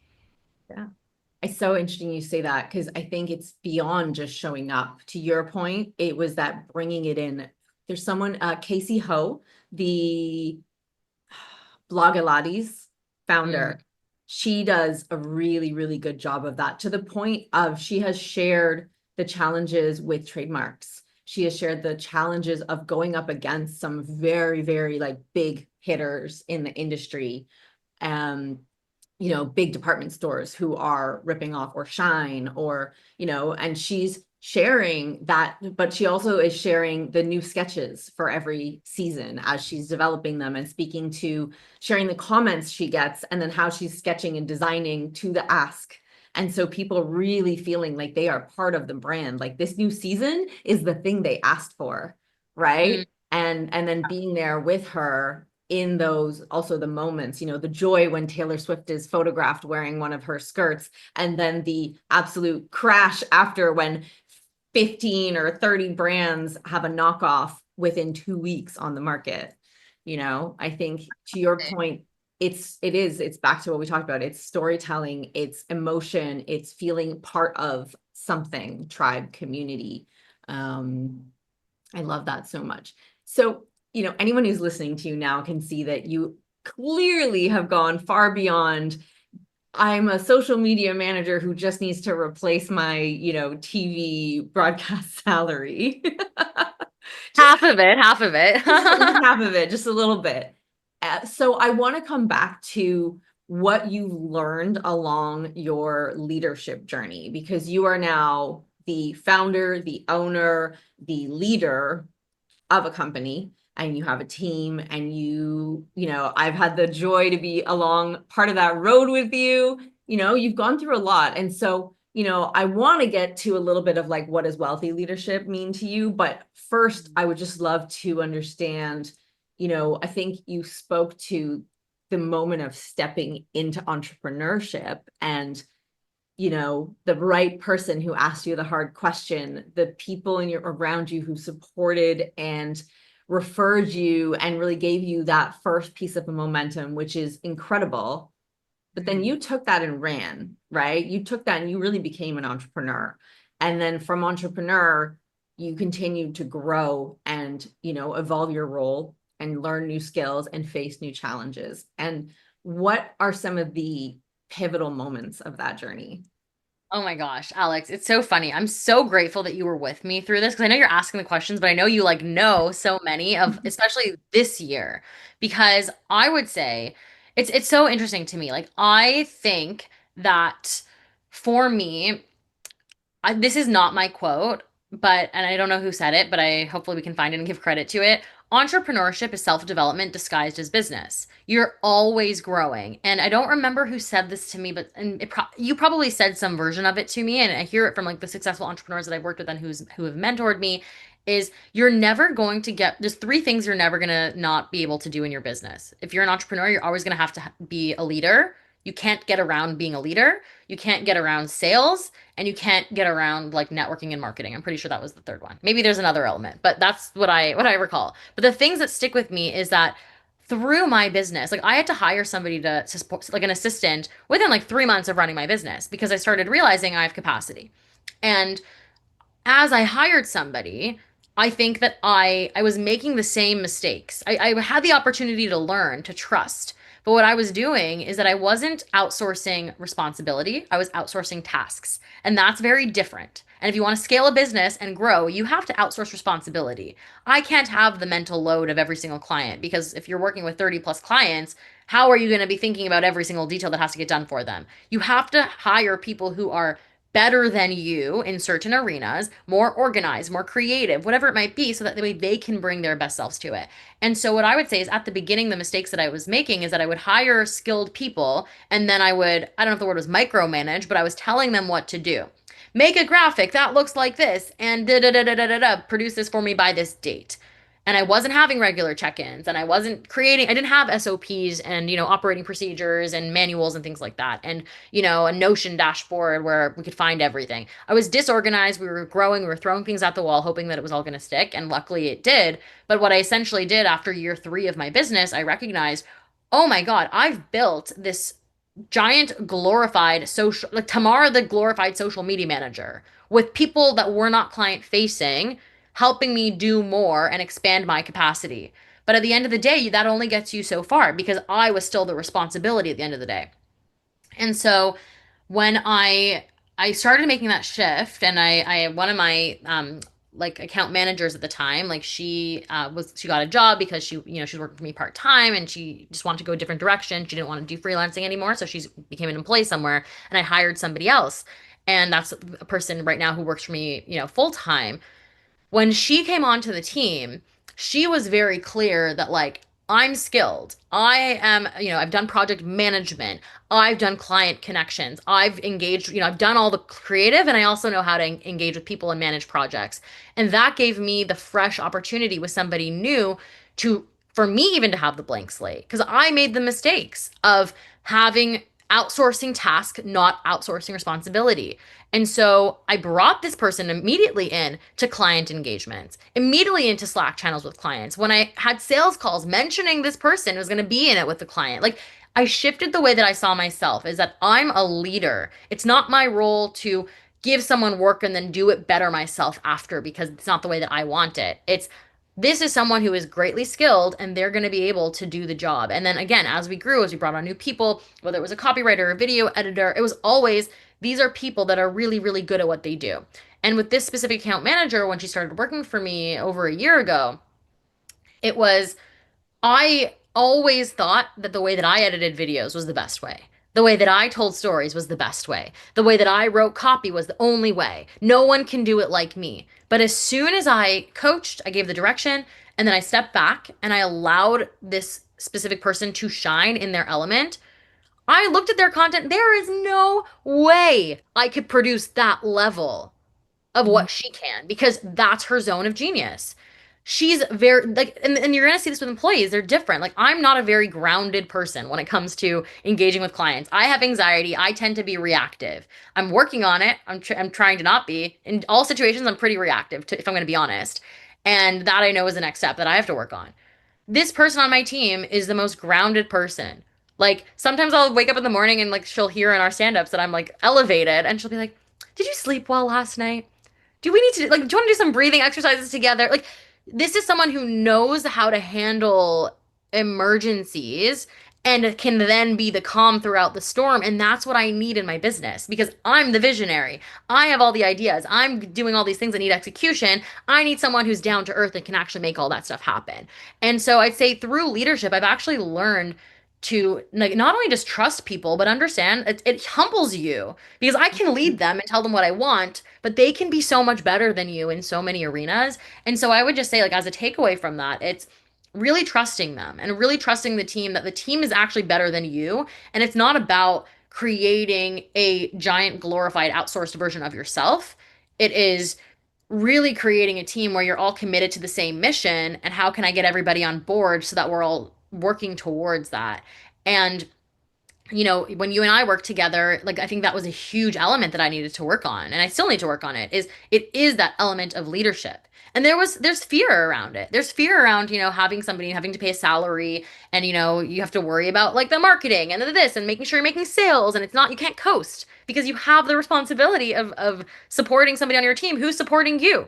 Speaker 2: Yeah. It's so interesting you say that because I think it's beyond just showing up. To your point, it was that bringing it in. There's someone, Casey Ho, the Blogilates
Speaker 1: Mm,
Speaker 2: founder. She does a really, really good job of that, to the point of she has shared the challenges with trademarks. She has shared the challenges of going up against some very, very like big hitters in the industry. Um, big department stores who are ripping off or Shine or, and she's sharing that, but she also is sharing the new sketches for every season as she's developing them and sharing the comments she gets and then how she's sketching and designing to the ask. And so people really feeling like they are part of the brand, like this new season is the thing they asked for,
Speaker 1: mm.
Speaker 2: right? And then being there with her in those, also the moments, the joy when Taylor Swift is photographed wearing one of her skirts, and then the absolute crash after when 15 or 30 brands have a knockoff within 2 weeks on the market. I think to your point, it's back to what we talked about. It's storytelling, it's emotion, it's feeling part of something, tribe, community. I love that so much. So, anyone who's listening to you now can see that you clearly have gone far beyond, I'm a social media manager who just needs to replace my, TV broadcast salary. Just
Speaker 1: Half of it, half of it.
Speaker 2: just half of it, just a little bit. So I want to come back to what you learned along your leadership journey, because you are now the founder, the owner, the leader of a company, and you have a team, and I've had the joy to be along part of that road with you. You've gone through a lot. And so, I want to get to a little bit of like, what does wealthy leadership mean to you? But first, I would just love to understand, I think you spoke to the moment of stepping into entrepreneurship and the right person who asked you the hard question, the people around you who supported and referred you and really gave you that first piece of momentum, which is incredible. But then you took that and ran, right? You took that and you really became an entrepreneur. And then from entrepreneur, you continued to grow and, evolve your role and learn new skills and face new challenges. And what are some of the pivotal moments of that journey?
Speaker 1: Oh my gosh, Alex, it's so funny. I'm so grateful that you were with me through this because I know you're asking the questions, but I know you like know so many of, especially this year, because I would say it's so interesting to me. Like I think that for me, this is not my quote, but and I don't know who said it, but I hopefully we can find it and give credit to it. Entrepreneurship is self-development disguised as business. You're always growing. And I don't remember who said this to me, but you probably said some version of it to me, and I hear it from like the successful entrepreneurs that I've worked with and who have mentored me is you're never going to get there's three things you're never going to not be able to do in your business. If you're an entrepreneur, you're always going to have to be a leader. You can't get around being a leader. You can't get around sales and you can't get around like networking and marketing. I'm pretty sure that was the third one. Maybe there's another element, but that's what I recall. But the things that stick with me is that through my business, like I had to hire somebody to support, like an assistant within like 3 months of running my business because I started realizing I have capacity. And as I hired somebody, I think that I was making the same mistakes. I had the opportunity to learn, to trust. But what I was doing is that I wasn't outsourcing responsibility, I was outsourcing tasks. And that's very different. And if you want to scale a business and grow, you have to outsource responsibility. I can't have the mental load of every single client because if you're working with 30 plus clients, how are you going to be thinking about every single detail that has to get done for them? You have to hire people who are better than you in certain arenas, more organized, more creative, whatever it might be, so that the way they can bring their best selves to it. And so what I would say is at the beginning, the mistakes that I was making is that I would hire skilled people and then I don't know if the word was micromanage, but I was telling them what to do. Make a graphic that looks like this and da da da da da da da, produce this for me by this date. And I wasn't having regular check-ins and I didn't have SOPs and, operating procedures and manuals and things like that. And, a Notion dashboard where we could find everything. I was disorganized. We were growing. We were throwing things at the wall, hoping that it was all going to stick. And luckily it did. But what I essentially did after year 3 of my business, I recognized, oh my God, I've built this giant glorified social, like Tamar, the glorified social media manager, with people that were not client facing, helping me do more and expand my capacity. But at the end of the day, that only gets you so far because I was still the responsibility at the end of the day. And so when I started making that shift and I one of my like account managers at the time, like she got a job because she's working for me part-time and she just wanted to go a different direction. She didn't want to do freelancing anymore, so she became an employee somewhere and I hired somebody else. And that's a person right now who works for me, full-time. When she came onto the team, she was very clear that like I'm skilled. I am, I've done project management. I've done client connections. I've engaged, I've done all the creative and I also know how to engage with people and manage projects. And that gave me the fresh opportunity with somebody new to for me even to have the blank slate because I made the mistakes of having outsourcing task, not outsourcing responsibility. And so I brought this person immediately in to client engagements, immediately into Slack channels with clients. When I had sales calls mentioning this person was going to be in it with the client, like I shifted the way that I saw myself is that I'm a leader. It's not my role to give someone work and then do it better myself after because it's not the way that I want it. It's this is someone who is greatly skilled and they're going to be able to do the job. And then again, as we grew, as we brought on new people, whether it was a copywriter, a video editor, it was always these are people that are really, really good at what they do. And with this specific account manager, when she started working for me over a year ago, it was I always thought that the way that I edited videos was the best way. The way that I told stories was the best way. The way that I wrote copy was the only way. No one can do it like me. But as soon as I coached, I gave the direction, and then I stepped back and I allowed this specific person to shine in their element. I looked at their content. There is no way I could produce that level of what she can because that's her zone of genius. She's very like and you're gonna see this with employees, they're different. Like I'm not a very grounded person when it comes to engaging with clients. I have anxiety. I tend to be reactive. I'm working on it. I'm trying to not be. In all situations, I'm pretty reactive if I'm gonna be honest. And that I know is the next step that I have to work on. This person on my team is the most grounded person. Like sometimes I'll wake up in the morning and like she'll hear in our stand-ups that I'm like elevated and she'll be like, "Did you sleep well last night? Do we need to like do you want to do some breathing exercises together?" Like this is someone who knows how to handle emergencies and can then be the calm throughout the storm. And that's what I need in my business because I'm the visionary. I have all the ideas. I'm doing all these things that need execution. I need someone who's down to earth and can actually make all that stuff happen. And so I'd say through leadership, I've actually learned to like not only just trust people, but understand it humbles you because I can lead them and tell them what I want, but they can be so much better than you in so many arenas. And so I would just say, like, as a takeaway from that, it's really trusting them and really trusting the team that the team is actually better than you. And it's not about creating a giant glorified outsourced version of yourself. It is really creating a team where you're all committed to the same mission and how can I get everybody on board so that we're all working towards that. And when you and I work together, like I think that was a huge element that I needed to work on, and I still need to work on it is that element of leadership. And there's fear around it. There's fear around, having somebody having to pay a salary and you have to worry about like the marketing and this and making sure you're making sales and it's not you can't coast because you have the responsibility of supporting somebody on your team who's supporting you.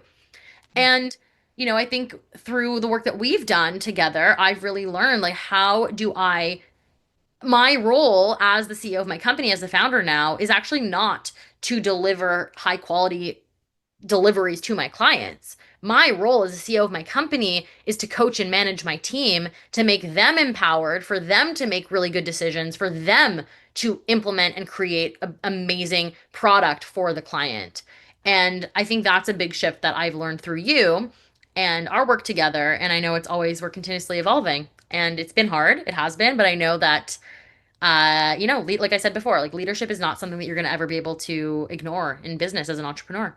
Speaker 1: And I think through the work that we've done together, I've really learned like how do I my role as the CEO of my company, as the founder now, is actually not to deliver high quality deliveries to my clients. My role as a CEO of my company is to coach and manage my team to make them empowered, for them to make really good decisions, for them to implement and create an amazing product for the client. And I think that's a big shift that I've learned through you and our work together. And I know we're continuously evolving. And it's been hard. It has been, but I know that like I said before, like leadership is not something that you're going to ever be able to ignore in business as an entrepreneur.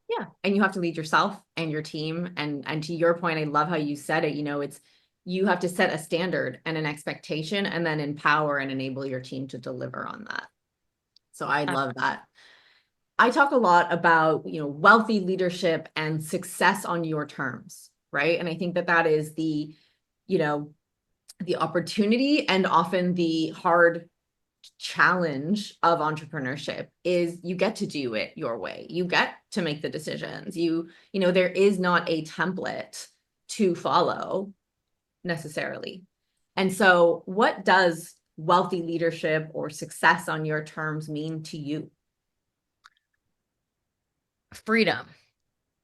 Speaker 2: Yeah. And you have to lead yourself and your team. And to your point, I love how you said it. It's you have to set a standard and an expectation and then empower and enable your team to deliver on that. So I love that. I talk a lot about, wealthy leadership and success on your terms, right? And I think that is the opportunity and often the hard challenge of entrepreneurship is you get to do it your way. You get to make the decisions. There is not a template to follow necessarily. And so what does wealthy leadership or success on your terms mean to you?
Speaker 1: Freedom.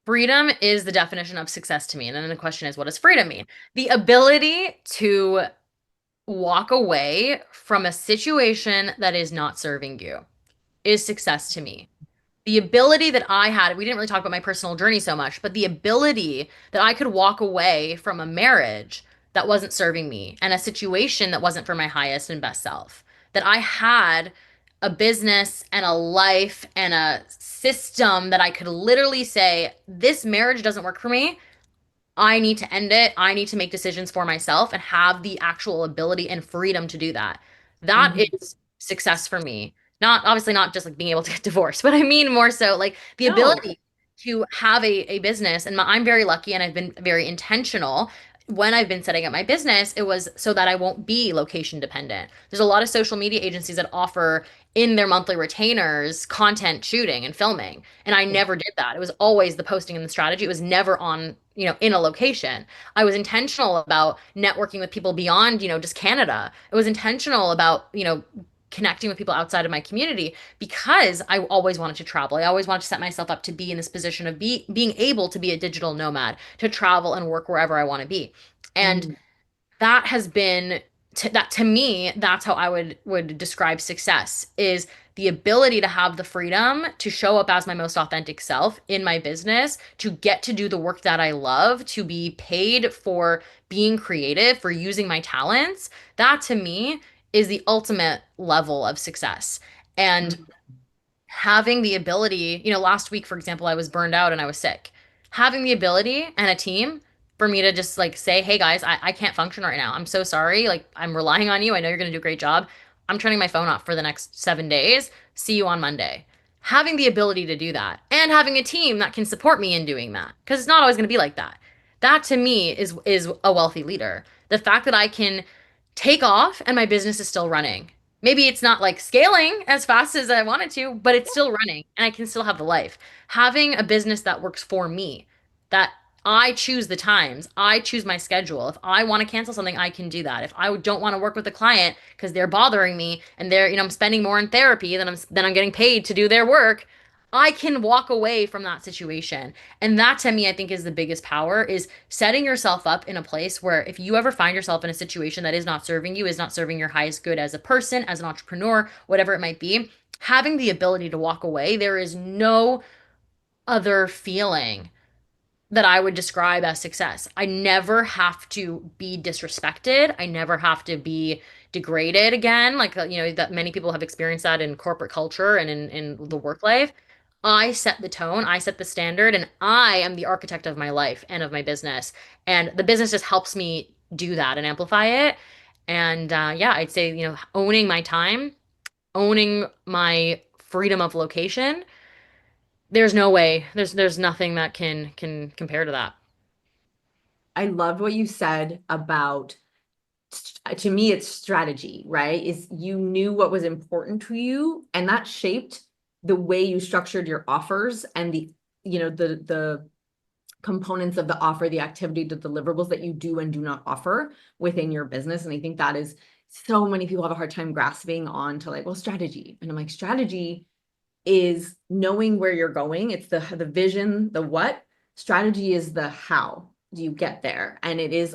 Speaker 1: Freedom is the definition of success to me. And then the question is, what does freedom mean? The ability to walk away from a situation that is not serving you is success to me. The ability that I had, we didn't really talk about my personal journey so much, but the ability that I could walk away from a marriage that wasn't serving me and a situation that wasn't for my highest and best self, that I had a business and a life and a system that I could literally say, this marriage doesn't work for me. I need to end it. I need to make decisions for myself and have the actual ability and freedom to do that. That
Speaker 2: Mhm.
Speaker 1: is success for me. Not obviously not just like being able to get divorced, but I mean more so like the
Speaker 2: No.
Speaker 1: ability to have a business. And I'm very lucky and I've been very intentional. When I've been setting up my business, it was so that I won't be location dependent. There's a lot of social media agencies that offer in their monthly retainers content shooting and filming. And I
Speaker 2: Yeah.
Speaker 1: never did that. It was always the posting and the strategy. It was never on, in a location. I was intentional about networking with people beyond, just Canada. It was intentional about, connecting with people outside of my community because I always wanted to travel. I always wanted to set myself up to be in this position of being able to be a digital nomad, to travel and work wherever I want to be. And
Speaker 2: Mhm.
Speaker 1: that has been that to me, that's how I would describe success is the ability to have the freedom to show up as my most authentic self in my business, to get to do the work that I love, to be paid for being creative, for using my talents. That to me is the ultimate level of success. And
Speaker 2: Mhm.
Speaker 1: having the ability, last week, for example, I was burned out and I was sick. Having the ability and a team for me to just like say, hey guys, I can't function right now. I'm so sorry. Like, I'm relying on you. I know you're going to do a great job. I'm turning my phone off for the next 7 days. See you on Monday. Having the ability to do that and having a team that can support me in doing that because it's not always going to be like that. That to me is a wealthy leader. The fact that I can take off and my business is still running. Maybe it's not like scaling as fast as I want it to, but it's still running and I can still have the life. Having a business that works for me, that I choose the times, I choose my schedule. If I want to cancel something, I can do that. If I don't want to work with a client because they're bothering me and I'm spending more in therapy than I'm getting paid to do their work, I can walk away from that situation. And that to me, I think is the biggest power is setting yourself up in a place where if you ever find yourself in a situation that is not serving you, is not serving your highest good as a person, as an entrepreneur, whatever it might be, having the ability to walk away, there is no other feeling that I would describe as success. I never have to be disrespected. I never have to be degraded again. Like, that many people have experienced that in corporate culture and in the work life. I set the tone, I set the standard, and I am the architect of my life and of my business. And the business just helps me do that and amplify it. And yeah, I'd say, owning my time, owning my freedom of location, there's no way, there's nothing that can compare to that.
Speaker 2: I loved what you said about, to me, it's strategy, right? Is you knew what was important to you, and that shaped the way you structured your offers and the components of the offer, the activity, the deliverables that you do and do not offer within your business. And I think that is, so many people have a hard time grasping on to like, well, strategy. And I'm like, strategy is knowing where you're going. It's the vision, the what. Strategy is the how do you get there. And it is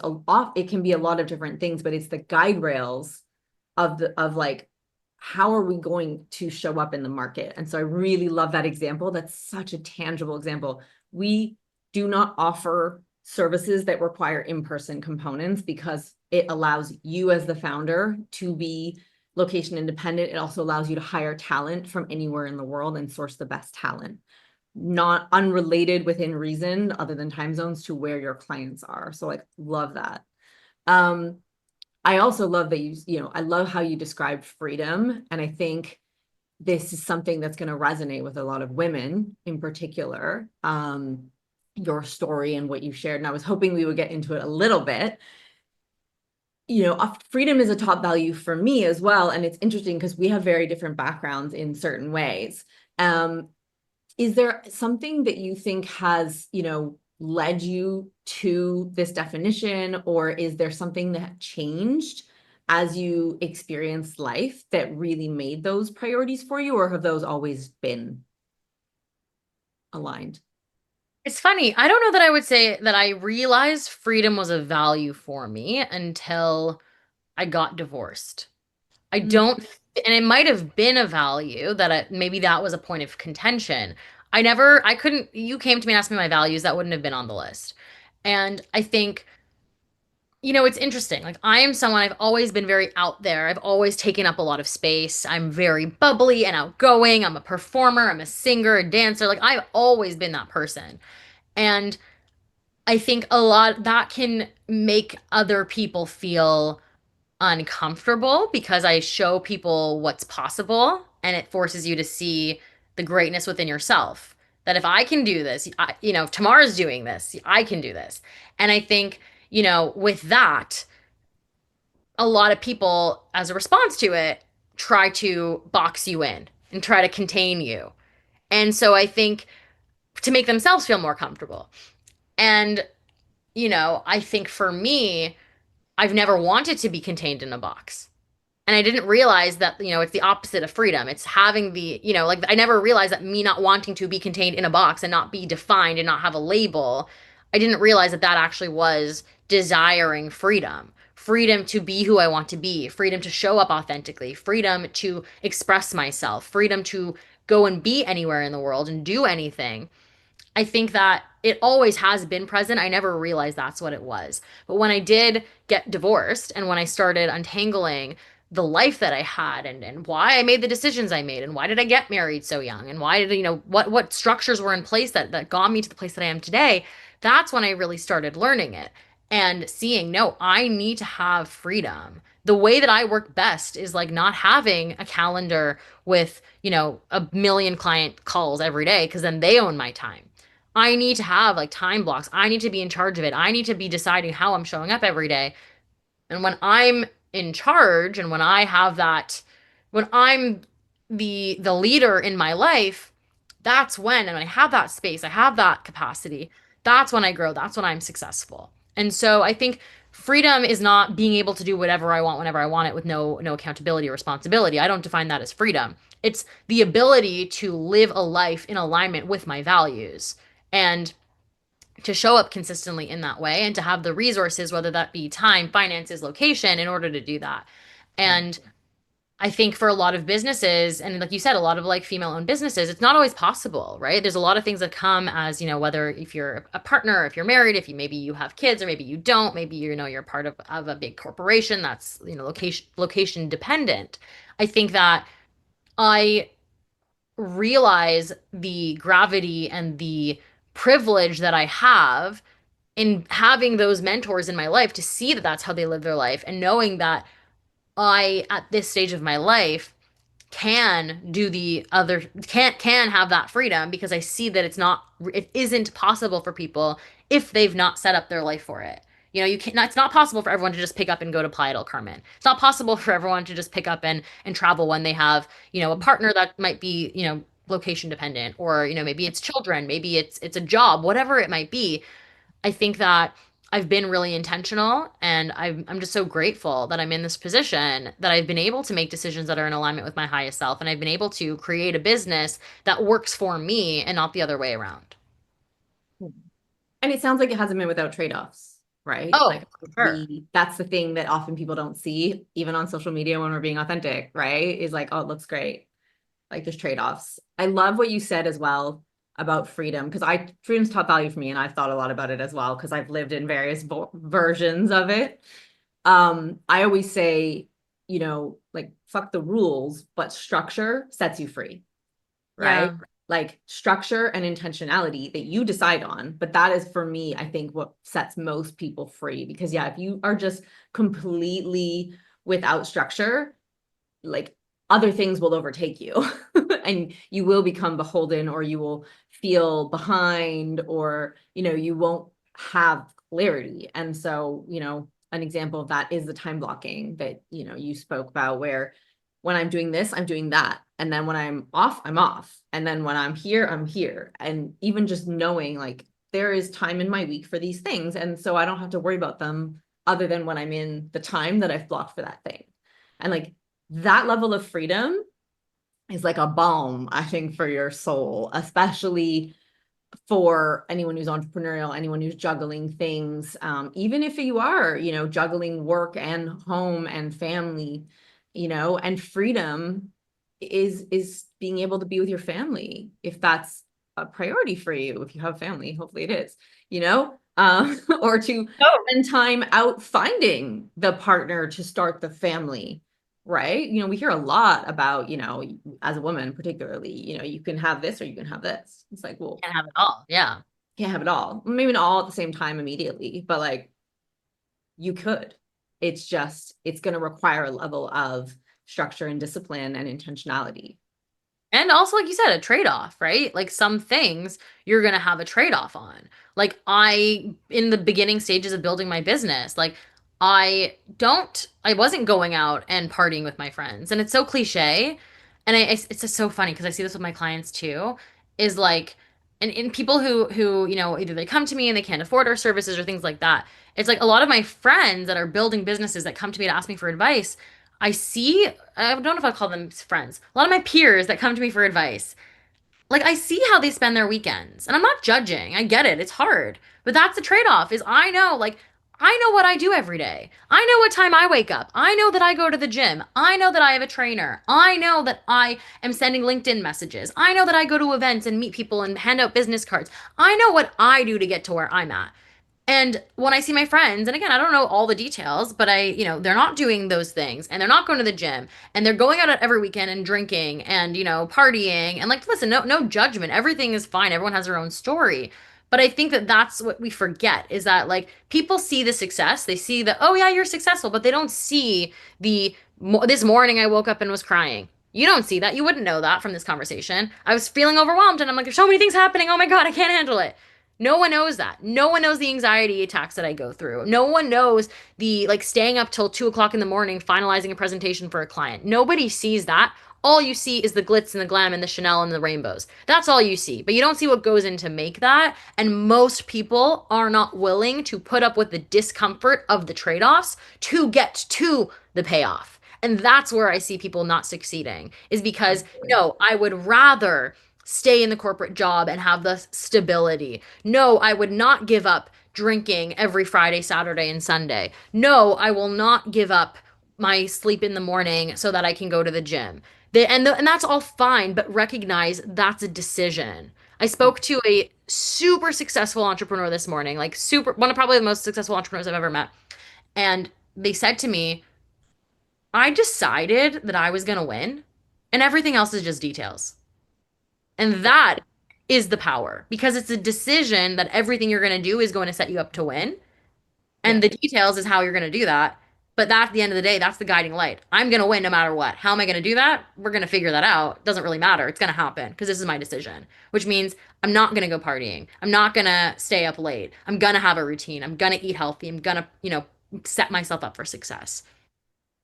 Speaker 2: it can be a lot of different things, but it's the guide rails of like, how are we going to show up in the market? And so I really love that example. That's such a tangible example. We do not offer services that require in-person components because it allows you as the founder to be location independent. It also allows you to hire talent from anywhere in the world and source the best talent, not unrelated within reason other than time zones to where your clients are. So like, love that. I also love that I love how you described freedom. And I think this is something that's going to resonate with a lot of women in particular. Your story and what you shared. And I was hoping we would get into it a little bit. Freedom is a top value for me as well. And it's interesting because we have very different backgrounds in certain ways. Is there something that you think has, led you to this definition, or is there something that changed as you experienced life that really made those priorities for you, or have those always been aligned?
Speaker 1: It's funny. I don't know that I would say that I realized freedom was a value for me until I got divorced. I
Speaker 2: Mm.
Speaker 1: don't, and it might have been a value that maybe that was a point of contention. I couldn't, you came to me and asked me my values, that wouldn't have been on the list. And I think, it's interesting. Like, I am someone, I've always been very out there. I've always taken up a lot of space. I'm very bubbly and outgoing. I'm a performer, I'm a singer, a dancer. Like, I've always been that person. And I think a lot that can make other people feel uncomfortable because I show people what's possible and it forces you to see the greatness within yourself. That if I can do this, if Tamar's doing this, I can do this. And I think, with that, a lot of people, as a response to it, try to box you in and try to contain you. And so I think to make themselves feel more comfortable. And, I think for me, I've never wanted to be contained in a box. And I didn't realize that, it's the opposite of freedom. It's having like I never realized that me not wanting to be contained in a box and not be defined and not have a label, I didn't realize that that actually was desiring freedom. Freedom to be who I want to be, freedom to show up authentically, freedom to express myself, freedom to go and be anywhere in the world and do anything. I think that it always has been present. I never realized that's what it was. But when I did get divorced and when I started untangling the life that I had and why I made the decisions I made and why did I get married so young and why did, what structures were in place that got me to the place that I am today, that's when I really started learning it and seeing, no, I need to have freedom. The way that I work best is like not having a calendar with, a million client calls every day because then they own my time. I need to have like time blocks. I need to be in charge of it. I need to be deciding how I'm showing up every day. And when I'm in charge and when I have that, when I'm the leader in my life, that's when, and I have that space, I have that capacity. That's when I grow. That's when I'm successful. And so I think freedom is not being able to do whatever I want whenever I want it with no accountability or responsibility. I don't define that as freedom. It's the ability to live a life in alignment with my values and to show up consistently in that way and to have the resources, whether that be time, finances, location, in order to do that.
Speaker 2: Right.
Speaker 1: And I think for a lot of businesses, and like you said, a lot of like female owned businesses, it's not always possible, right? There's a lot of things that come as, whether if you're a partner, if you're married, if you maybe you have kids, or maybe you don't, maybe you're part of a big corporation that's, location dependent. I think that I realize the gravity and the privilege that I have in having those mentors in my life to see that that's how they live their life and knowing that I, at this stage of my life, can do the other can have that freedom because I see that it isn't possible for people if they've not set up their life for it. You can't, it's not possible for everyone to just pick up and go to Playa del Carmen. It's not possible for everyone to just pick up and travel when they have, a partner that might be, location dependent, or, maybe it's children, maybe it's a job, whatever it might be. I think that I've been really intentional and I'm just so grateful that I'm in this position that I've been able to make decisions that are in alignment with my highest self and I've been able to create a business that works for me and not the other way around.
Speaker 2: And it sounds like it hasn't been without trade-offs, right?
Speaker 1: Oh,
Speaker 2: Like
Speaker 1: for sure.
Speaker 2: that's the thing that often people don't see, even on social media when we're being authentic, right? Is like, oh, it looks great. Like there's trade-offs. I love what you said as well about freedom, because freedom's top value for me, and I've thought a lot about it as well, because I've lived in various versions of it. I always say, like fuck the rules, but structure sets you free, right?
Speaker 1: Yeah.
Speaker 2: Like structure and intentionality that you decide on. But that is for me, I think, what sets most people free. Because yeah, if you are just completely without structure, like other things will overtake you and you will become beholden, or you will feel behind, or you won't have clarity. And so an example of that is the time blocking that you spoke about, where when I'm doing this, I'm doing that, and then when I'm off, and then when I'm here. And even just knowing like there is time in my week for these things, and so I don't have to worry about them other than when I'm in the time that I've blocked for that thing. And like that level of freedom is like a balm, I think, for your soul, especially for anyone who's entrepreneurial, anyone who's juggling things, even if you are, juggling work and home and family, and freedom is being able to be with your family, if that's a priority for you. If you have family, hopefully it is, or to
Speaker 1: Oh,
Speaker 2: spend time out finding the partner to start the family. Right. We hear a lot about, as a woman, particularly, you can have this or you can have this. It's like, well,
Speaker 1: can't have it all. Yeah.
Speaker 2: can't have it all. Maybe not all at the same time immediately, but like you could. It's going to require a level of structure and discipline and intentionality.
Speaker 1: And also, like you said, a trade-off, right? Like some things you're gonna have a trade-off on. Like in the beginning stages of building my business, like I wasn't going out and partying with my friends. And it's so cliche. And it's just so funny because I see this with my clients too, is like, and people who, either they come to me and they can't afford our services or things like that. It's like a lot of my friends that are building businesses that come to me to ask me for advice. I don't know if I call them friends. A lot of my peers that come to me for advice, like I see how they spend their weekends. And I'm not judging. I get it. It's hard. But that's the trade-off is I know what I do every day. I know what time I wake up. I know that I go to the gym. I know that I have a trainer. I know that I am sending LinkedIn messages. I know that I go to events and meet people and hand out business cards. I know what I do to get to where I'm at. And when I see my friends, and again, I don't know all the details, but they're not doing those things and they're not going to the gym and they're going out every weekend and drinking and, partying and like, listen, no judgment. Everything is fine. Everyone has their own story. But I think that that's what we forget is that like people see the success. They see the, oh yeah, you're successful, but they don't see this morning I woke up and was crying. You don't see that. You wouldn't know that from this conversation. I was feeling overwhelmed and I'm like, there's so many things happening. Oh my God, I can't handle it. No one knows that. No one knows the anxiety attacks that I go through. No one knows the like staying up till 2 o'clock in the morning finalizing a presentation for a client. Nobody sees that. All you see is the glitz and the glam and the Chanel and the rainbows. That's all you see. But you don't see what goes in to make that. And most people are not willing to put up with the discomfort of the trade offs to get to the payoff. And that's where I see people not succeeding is because, no, I would rather stay in the corporate job and have the stability. No, I would not give up drinking every Friday, Saturday, and Sunday. No, I will not give up my sleep in the morning so that I can go to the gym. And that's all fine, but recognize that's a decision. I spoke to a super successful entrepreneur this morning, like super one of probably the most successful entrepreneurs I've ever met. And they said to me, I decided that I was going to win, and everything else is just details. And that is the power because it's a decision that everything you're going to do is going to set you up to win.
Speaker 2: Yeah.
Speaker 1: And the details is how you're going to do that. But that, at the end of the day, that's the guiding light. I'm going to win no matter what. How am I going to do that? We're going to figure that out. Doesn't really matter. It's going to happen because this is my decision, which means I'm not going to go partying. I'm not going to stay up late. I'm going to have a routine. I'm going to eat healthy. I'm going to, set myself up for success.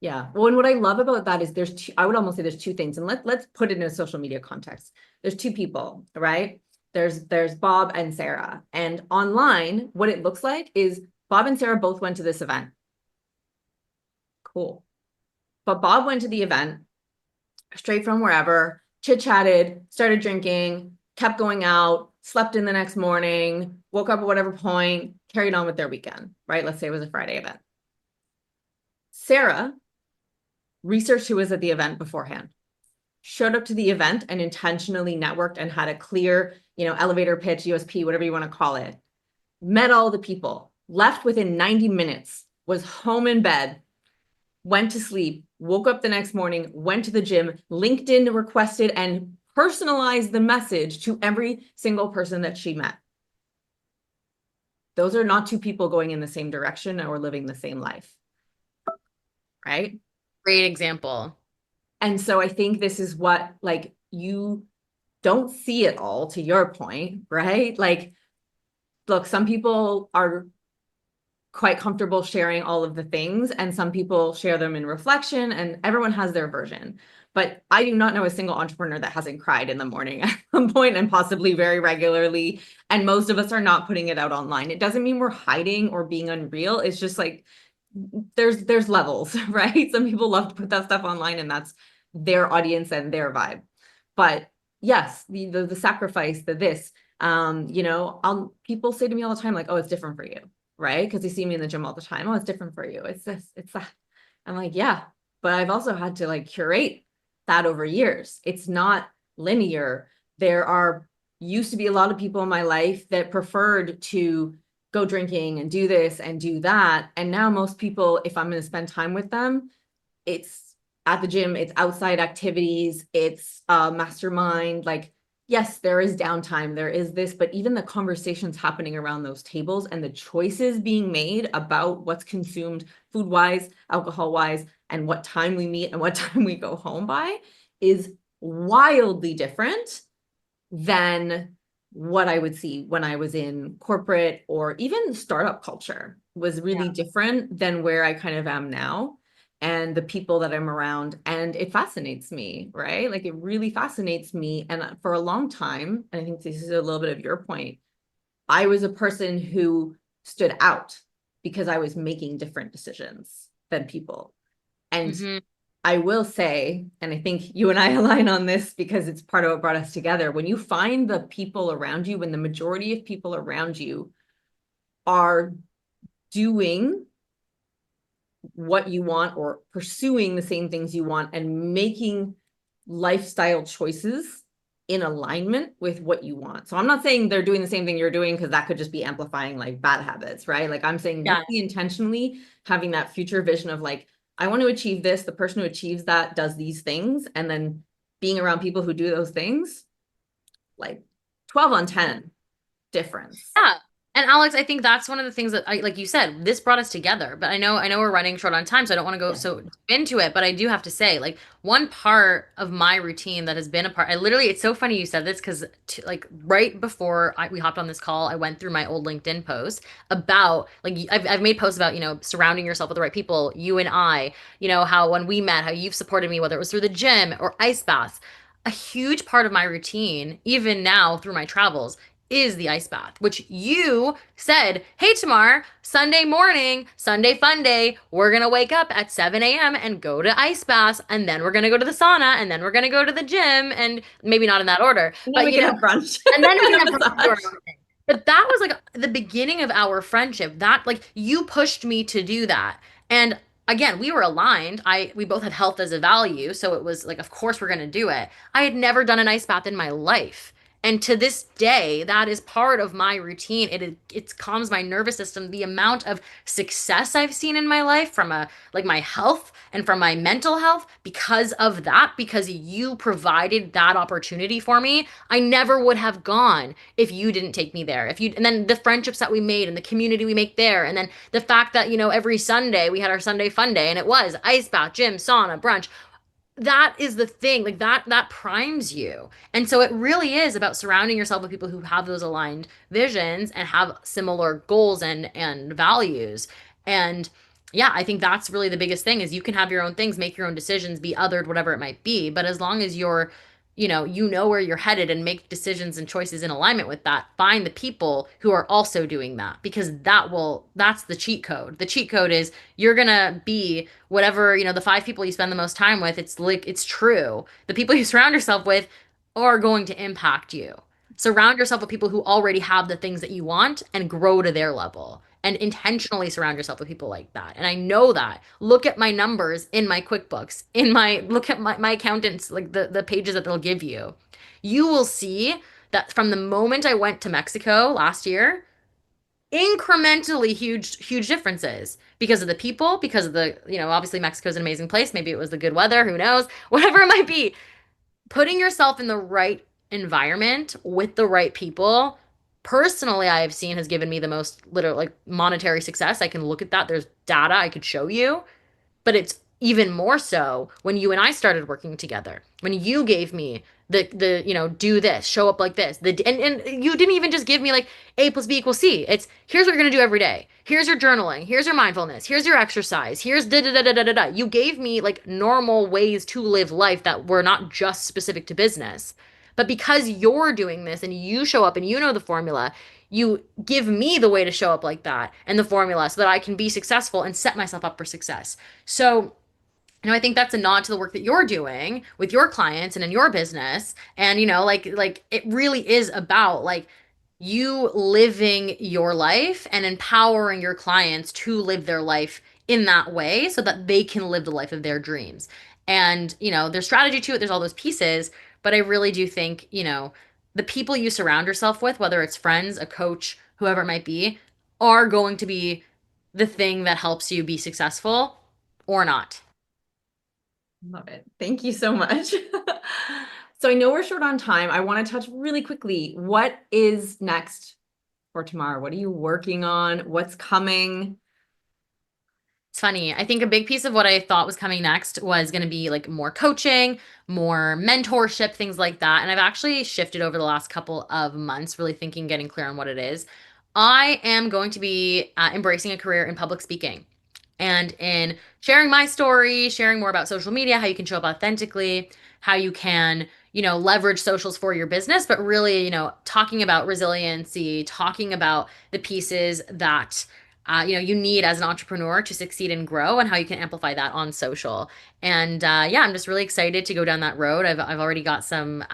Speaker 2: Yeah. Well, and what I love about that is there's two, I would almost say there's two things. And let's put it in a social media context. There's two people, right? There's Bob and Sarah. And online, what it looks like is Bob and Sarah both went to this event. Cool. But Bob went to the event straight from wherever, chit-chatted, started drinking, kept going out, slept in the next morning, woke up at whatever point, carried on with their weekend, right? Let's say it was a Friday event. Sarah researched who was at the event beforehand, showed up to the event and intentionally networked and had a clear, elevator pitch, USP, whatever you want to call it, met all the people, left within 90 minutes, was home in bed, went to sleep, woke up the next morning, went to the gym, LinkedIn requested and personalized the message to every single person that she met. Those are not two people going in the same direction or living the same life, right?
Speaker 1: Great example.
Speaker 2: And so I think this is what, like, you don't see it all, to your point, right? Like, look, some people are quite comfortable sharing all of the things, and some people share them in reflection, and everyone has their version. But I do not know a single entrepreneur that hasn't cried in the morning at some point, and possibly very regularly. And most of us are not putting it out online. It doesn't mean we're hiding or being unreal. It's just like there's levels, right? Some people love to put that stuff online, and that's their audience and their vibe. But yes, the sacrifice, people say to me all the time, like, oh, it's different for you, right? Because they see me in the gym all the time. Oh, it's different for you. It's this, it's that. I'm like, yeah, but I've also had to like curate that over years. It's not linear. Used to be a lot of people in my life that preferred to go drinking and do this and do that. And now most people, if I'm going to spend time with them, it's at the gym, it's outside activities, it's mastermind. Like, yes, there is downtime, there is this, but even the conversations happening around those tables and the choices being made about what's consumed food-wise, alcohol-wise, and what time we meet and what time we go home by is wildly different than what I would see when I was in corporate, or even startup culture was really different than where I kind of am now, and the people that I'm around. And it fascinates me, right? Like, it really fascinates me. And for a long time, and I think this is a little bit of your point, I was a person who stood out because I was making different decisions than people. And I will say, and I think you and I align on this because it's part of what brought us together, when you find the people around you, when the majority of people around you are doing what you want or pursuing the same things you want and making lifestyle choices in alignment with what you want. So I'm not saying they're doing the same thing you're doing, because that could just be amplifying like bad habits, right? Like, I'm saying really intentionally having that future vision of like, I want to achieve this. The person who achieves that does these things. And then being around people who do those things, like 12 on 10 difference.
Speaker 1: Yeah. And Alex, I think that's one of the things that like you said, this brought us together. But I know we're running short on time, so I don't want to go so deep into it. But I do have to say, like, one part of my routine that has been a part, it's so funny you said this because like right before we hopped on this call, I went through my old LinkedIn post about like I've made posts about, surrounding yourself with the right people, you and I, how when we met, how you've supported me, whether it was through the gym or ice baths. A huge part of my routine, even now through my travels, is the ice bath, which you said, hey, Tamar, Sunday morning, Sunday fun day, we're going to wake up at 7 a.m. and go to ice baths, and then we're going to go to the sauna, and then we're going to go to the gym, and maybe not in that order,
Speaker 2: And then
Speaker 1: but
Speaker 2: we can have brunch
Speaker 1: and then we
Speaker 2: and
Speaker 1: can
Speaker 2: a
Speaker 1: have brunch and do our
Speaker 2: massage.
Speaker 1: own thing. But that was like the beginning of our friendship. That like you pushed me to do that. And again, we were aligned. We both had health as a value, so it was like of course we're going to do it. I had never done an ice bath in my life. And to this day, that is part of my routine. It calms my nervous system. The amount of success I've seen in my life from a like my health and from my mental health because of that, because you provided that opportunity for me. I never would have gone if you didn't take me there. If you and then the friendships that we made and the community we make there, and then the fact that, every Sunday we had our Sunday fun day and it was ice bath, gym, sauna, brunch. That is the thing, like that primes you. And so it really is about surrounding yourself with people who have those aligned visions and have similar goals and values. And yeah, I think that's really the biggest thing is you can have your own things, make your own decisions, be othered, whatever it might be, but as long as you're you know where you're headed and make decisions and choices in alignment with that, find the people who are also doing that, because that's the cheat code. The cheat code is you're gonna be whatever, the five people you spend the most time with. It's like it's true. The people you surround yourself with are going to impact you. Surround yourself with people who already have the things that you want and grow to their level. And intentionally surround yourself with people like that. And I know that. Look at my numbers in my QuickBooks, look at my accountants, like the pages that they'll give you. You will see that from the moment I went to Mexico last year, incrementally huge differences because of the people, because of the, obviously Mexico's an amazing place, maybe it was the good weather, who knows, whatever it might be. Putting yourself in the right environment with the right people, personally, I have seen has given me the most literal like monetary success. I can look at that, there's data I could show you, but it's even more so when you and I started working together. When you gave me the do this, show up like this. And you didn't even just give me like A plus B equals C. It's here's what you're gonna do every day. Here's your journaling. Here's your mindfulness. Here's your exercise. Here's da da da da da da da. You gave me like normal ways to live life that were not just specific to business. But because you're doing this and you show up and you know the formula, you give me the way to show up like that and the formula so that I can be successful and set myself up for success. So, I think that's a nod to the work that you're doing with your clients and in your business. And, like it really is about like you living your life and empowering your clients to live their life in that way so that they can live the life of their dreams. And, there's strategy to it, there's all those pieces, but I really do think, the people you surround yourself with, whether it's friends, a coach, whoever it might be, are going to be the thing that helps you be successful or not.
Speaker 2: Love it. Thank you so much. So I know we're short on time. I want to touch really quickly. What is next for tomorrow? What are you working on? What's coming?
Speaker 1: It's funny. I think a big piece of what I thought was coming next was going to be like more coaching, more mentorship, things like that. And I've actually shifted over the last couple of months, really thinking, getting clear on what it is. I am going to be embracing a career in public speaking and in sharing my story, sharing more about social media, how you can show up authentically, how you can, leverage socials for your business, but really, talking about resiliency, talking about the pieces that you need as an entrepreneur to succeed and grow, and how you can amplify that on social. And yeah, I'm just really excited to go down that road. I've already got some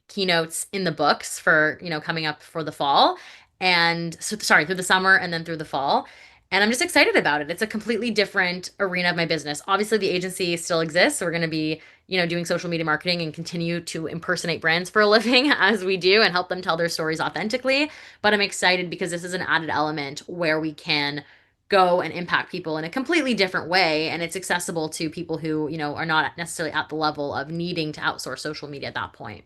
Speaker 1: keynotes in the books for coming up for the fall, and so sorry, through the summer and then through the fall. And I'm just excited about it. It's a completely different arena of my business. Obviously, the agency still exists. So we're going to be, doing social media marketing and continue to impersonate brands for a living as we do and help them tell their stories authentically. But I'm excited because this is an added element where we can go and impact people in a completely different way. And it's accessible to people who, are not necessarily at the level of needing to outsource social media at that point.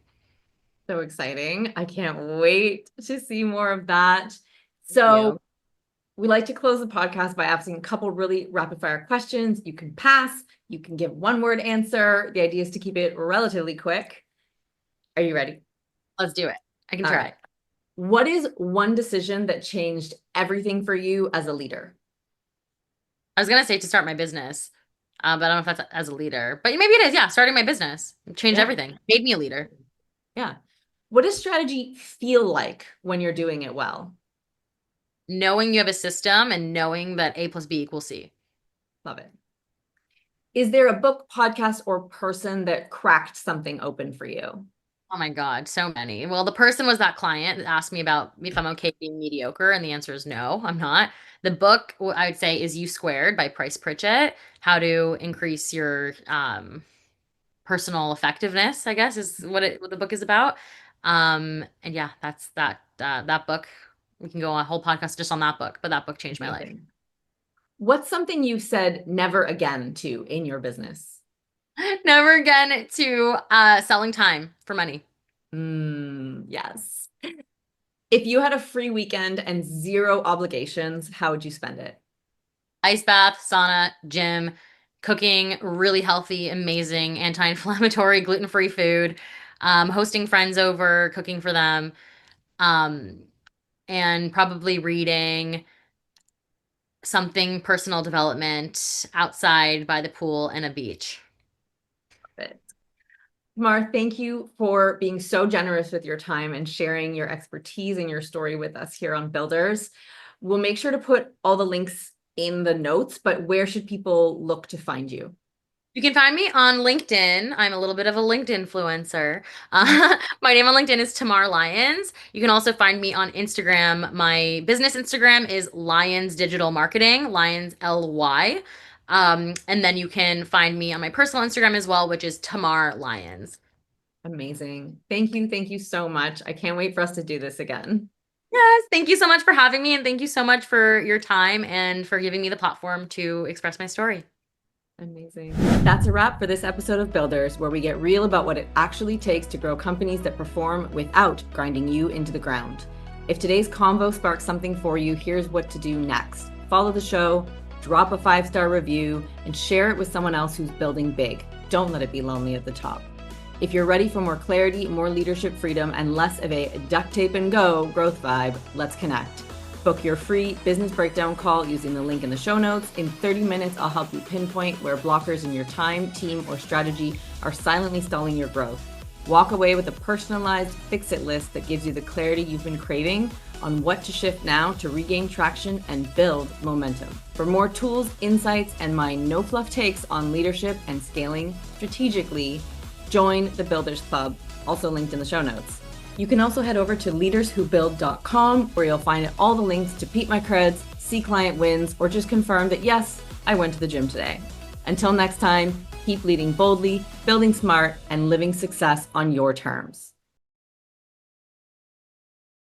Speaker 2: So exciting. I can't wait to see more of that.
Speaker 1: Thank
Speaker 2: So
Speaker 1: you.
Speaker 2: we like to close the podcast by asking a couple really rapid fire questions. You can pass, you can give one word answer. The idea is to keep it relatively quick. Are you ready?
Speaker 1: Let's do it. I can
Speaker 2: All
Speaker 1: try.
Speaker 2: right. What is one decision that changed everything for you as a leader?
Speaker 1: I was going to say to start my business, but I don't know if that's as a leader. But maybe it is. Yeah, starting my business changed
Speaker 2: Yeah.
Speaker 1: everything, made me a leader.
Speaker 2: Yeah. What does strategy feel like when you're doing it well?
Speaker 1: Knowing you have a system and knowing that A plus B equals C.
Speaker 2: Love it. Is there a book, podcast, or person that cracked something open for you?
Speaker 1: Oh my God, so many. Well, the person was that client that asked me about if I'm okay being mediocre, and the answer is no, I'm not. The book I would say is U Squared by Price Pritchett, how to increase your personal effectiveness, I guess is what the book is about. And yeah, that's that book. We can go on a whole podcast just on that book, but that book changed my life.
Speaker 2: Amazing. What's something you said never again to in your business?
Speaker 1: Never again to selling time for money.
Speaker 2: Yes. If you had a free weekend and zero obligations, how would you spend it?
Speaker 1: Ice bath, sauna, gym, cooking really healthy, amazing, anti-inflammatory, gluten-free food, hosting friends over, cooking for them, um, and probably reading something personal development outside by the pool and a beach.
Speaker 2: Tamar, thank you for being so generous with your time and sharing your expertise and your story with us here on Builders. We'll make sure to put all the links in the notes, but where should people look to find you?
Speaker 1: You can find me on LinkedIn. I'm a little bit of a LinkedIn influencer. My name on LinkedIn is Tamar Lyons. You can also find me on Instagram. My business Instagram is Lyons Digital Marketing, Lyons LY. And then you can find me on my personal Instagram as well, which is Tamar Lyons.
Speaker 2: Amazing. Thank you. Thank you so much. I can't wait for us to do this again.
Speaker 1: Yes, thank you so much for having me, and thank you so much for your time and for giving me the platform to express my story.
Speaker 2: Amazing. That's a wrap for this episode of Builders, where we get real about what it actually takes to grow companies that perform without grinding you into the ground. If today's convo sparks something for you, here's what to do next. Follow the show, drop a 5-star review, and share it with someone else who's building big. Don't let it be lonely at the top. If you're ready for more clarity, more leadership freedom, and less of a duct tape and go growth vibe, let's connect. Book your free business breakdown call using the link in the show notes. In 30 minutes, I'll help you pinpoint where blockers in your time, team, or strategy are silently stalling your growth. Walk away with a personalized fix-it list that gives you the clarity you've been craving on what to shift now to regain traction and build momentum. For more tools, insights, and my no-fluff takes on leadership and scaling strategically, join the Builders Club, also linked in the show notes. You can also head over to leaderswhobuild.com, where you'll find all the links to peep my creds, see client wins, or just confirm that yes, I went to the gym today. Until next time, keep leading boldly, building smart, and living success on your terms.